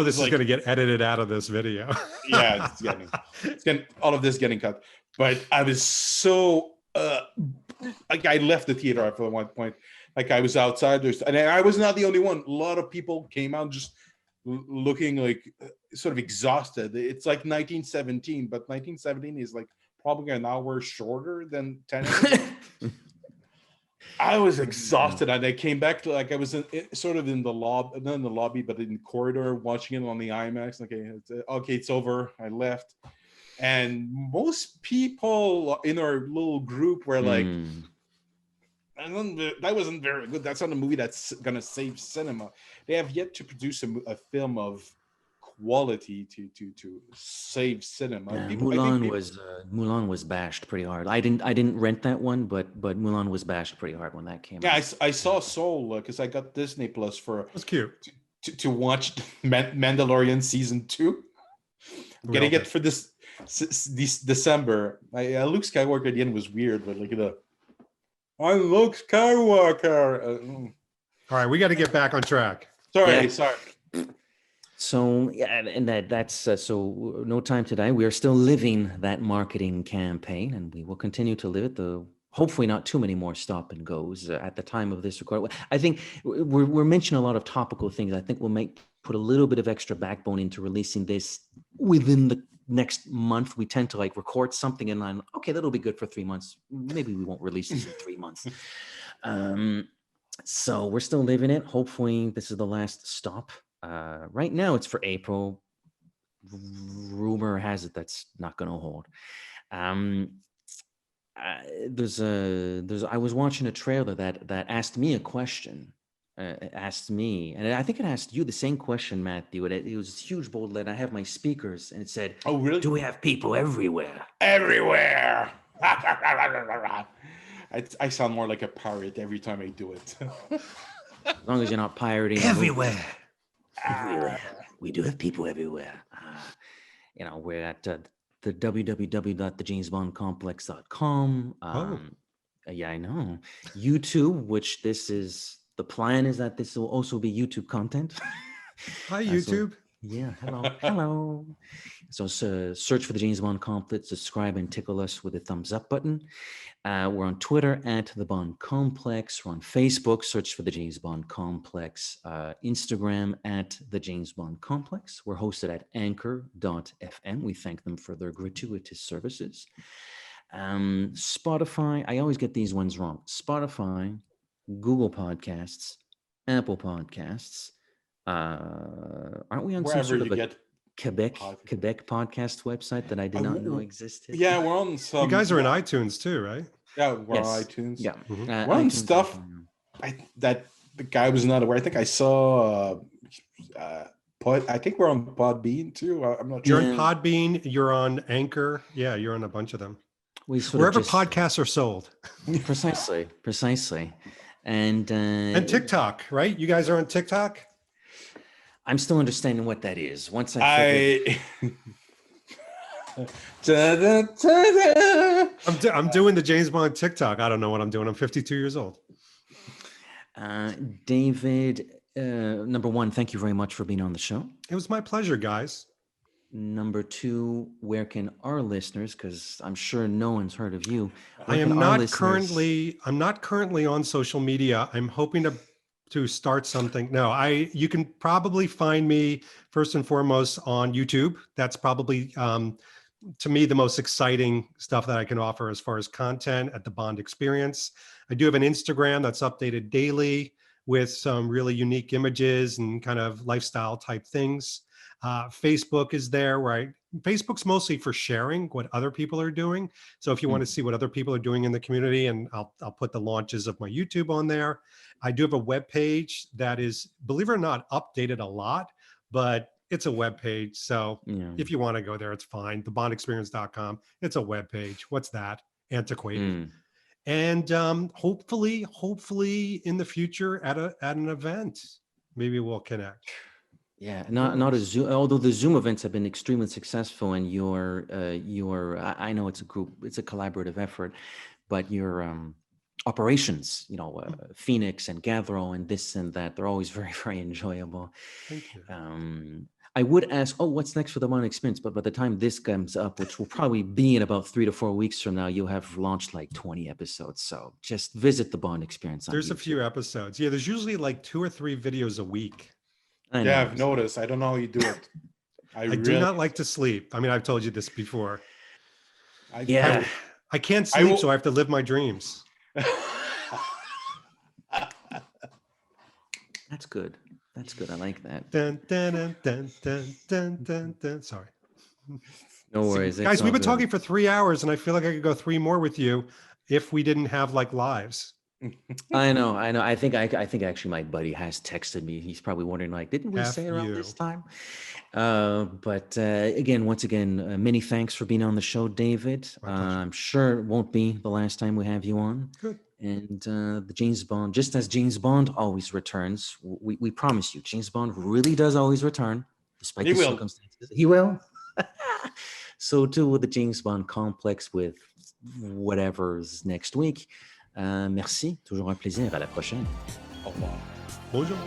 this is going to get edited out of this video. Yeah, it's getting all of this getting cut. But I was so I left the theater at one point. Like I was outside, and I was not the only one. A lot of people came out just looking like sort of exhausted. It's like 1917, but 1917 is like probably an hour shorter than 10. I was exhausted, and I came back to I was sort of in the lobby, not in the lobby, but in the corridor, watching it on the IMAX. Okay, it's over. I left, and most people in our little group were like, "That wasn't very good. That's not a movie that's gonna save cinema." They have yet to produce a film of quality to save cinema. Mulan was bashed pretty hard. I didn't rent that one, but Mulan was bashed pretty hard when that came out. Yeah, I saw Soul because I got Disney Plus for. That's cute. To watch Mandalorian season 2. I'm getting it for this December. Luke Skywalker at the end was weird, but I'm Luke Skywalker. All right, we got to get back on track. Sorry. So yeah, and that's so no time to die. We are still living that marketing campaign, and we will continue to live it. Hopefully not too many more stop and goes at the time of this record. I think we're mentioning a lot of topical things. I think we'll put a little bit of extra backbone into releasing this within the next month. We tend to record something and I'm okay, that'll be good for 3 months. Maybe we won't release this in 3 months. So we're still living it. Hopefully this is the last stop. Right now it's for April. Rumor has it that's not going to hold. I was watching a trailer that asked me a question. Asked me, and I think it asked you the same question, Matthew. It was huge bold letter. I have my speakers, and it said, "Oh, really? Do we have people everywhere?" Everywhere. I sound more like a pirate every time I do it. As long as you're not pirating. Everywhere. Everywhere. We do have people everywhere. We're at the www.thejamesbondcomplex.com. Yeah, I know. YouTube, which the plan is that this will also be YouTube content. Hi, YouTube. Hello. So search for the James Bond Complex, subscribe and tickle us with the thumbs up button. We're on Twitter at The Bond Complex. We're on Facebook, search for the James Bond Complex. Instagram at the James Bond Complex. We're hosted at anchor.fm. We thank them for their gratuitous services. Spotify, I always get these ones wrong. Spotify, Google Podcasts, Apple Podcasts. Aren't we on Wherever some sort of you Quebec podcast website that I did not know existed? Yeah, we're on some. You guys are in iTunes too, right? Yeah, we're on iTunes. Yeah, we're on stuff that the guy was not aware. I think I saw. I think we're on Podbean too. I'm not sure. You're on Podbean. You're on Anchor. Yeah, you're on a bunch of them. Wherever podcasts are sold. Precisely. And TikTok, right? You guys are on TikTok? I'm still understanding what that is. Once I figure I'm doing the James Bond TikTok. I don't know what I'm doing. I'm 52 years old. David, number one, thank you very much for being on the show. It was my pleasure, guys. Number two, where can our listeners, because I'm sure no one's heard of you. I'm not currently on social media. I'm hoping to start something. No, you can probably find me first and foremost on YouTube. That's probably to me the most exciting stuff that I can offer as far as content at the Bond Experience. I do have an Instagram that's updated daily with some really unique images and kind of lifestyle type things. Facebook is there, right? Facebook's mostly for sharing what other people are doing. So if you want to see what other people are doing in the community, and I'll put the launches of my YouTube on there. I do have a web page that is, believe it or not, updated a lot, but it's a web page. So if you want to go there, it's fine. Thebondexperience.com. It's a web page. What's that? Antiquated. And hopefully in the future at an event, maybe we'll connect. Yeah, not a Zoom. Although the Zoom events have been extremely successful, and your I know it's a group, it's a collaborative effort, but your operations, Phoenix and Gathero and this and that, they're always very, very enjoyable. Thank you. I would ask, what's next for the Bond Experience? But by the time this comes up, which will probably be in about 3 to 4 weeks from now, you'll have launched like 20 episodes. So just visit the Bond Experience. There's a few episodes. Yeah, there's usually like 2 or 3 videos a week. Yeah, I've noticed. I don't know how you do it. I do not like to sleep. I mean, I've told you this before. I can't sleep, so I have to live my dreams. That's good. That's good. I like that. Dun, dun, dun, dun, dun, dun, dun, dun. Sorry. No worries. Guys, we've been talking for 3 hours, and I feel like I could go 3 more with you if we didn't have like lives. I know. I think actually my buddy has texted me. He's probably wondering, like, didn't we say around this time? But once again, many thanks for being on the show, David. I'm sure it won't be the last time we have you on. Good. And the James Bond, just as James Bond always returns, we promise you, James Bond really does always return, despite the circumstances. He will. So too with the James Bond complex with whatever's next week. Merci, toujours un plaisir. À la prochaine. Au revoir. Bonjour.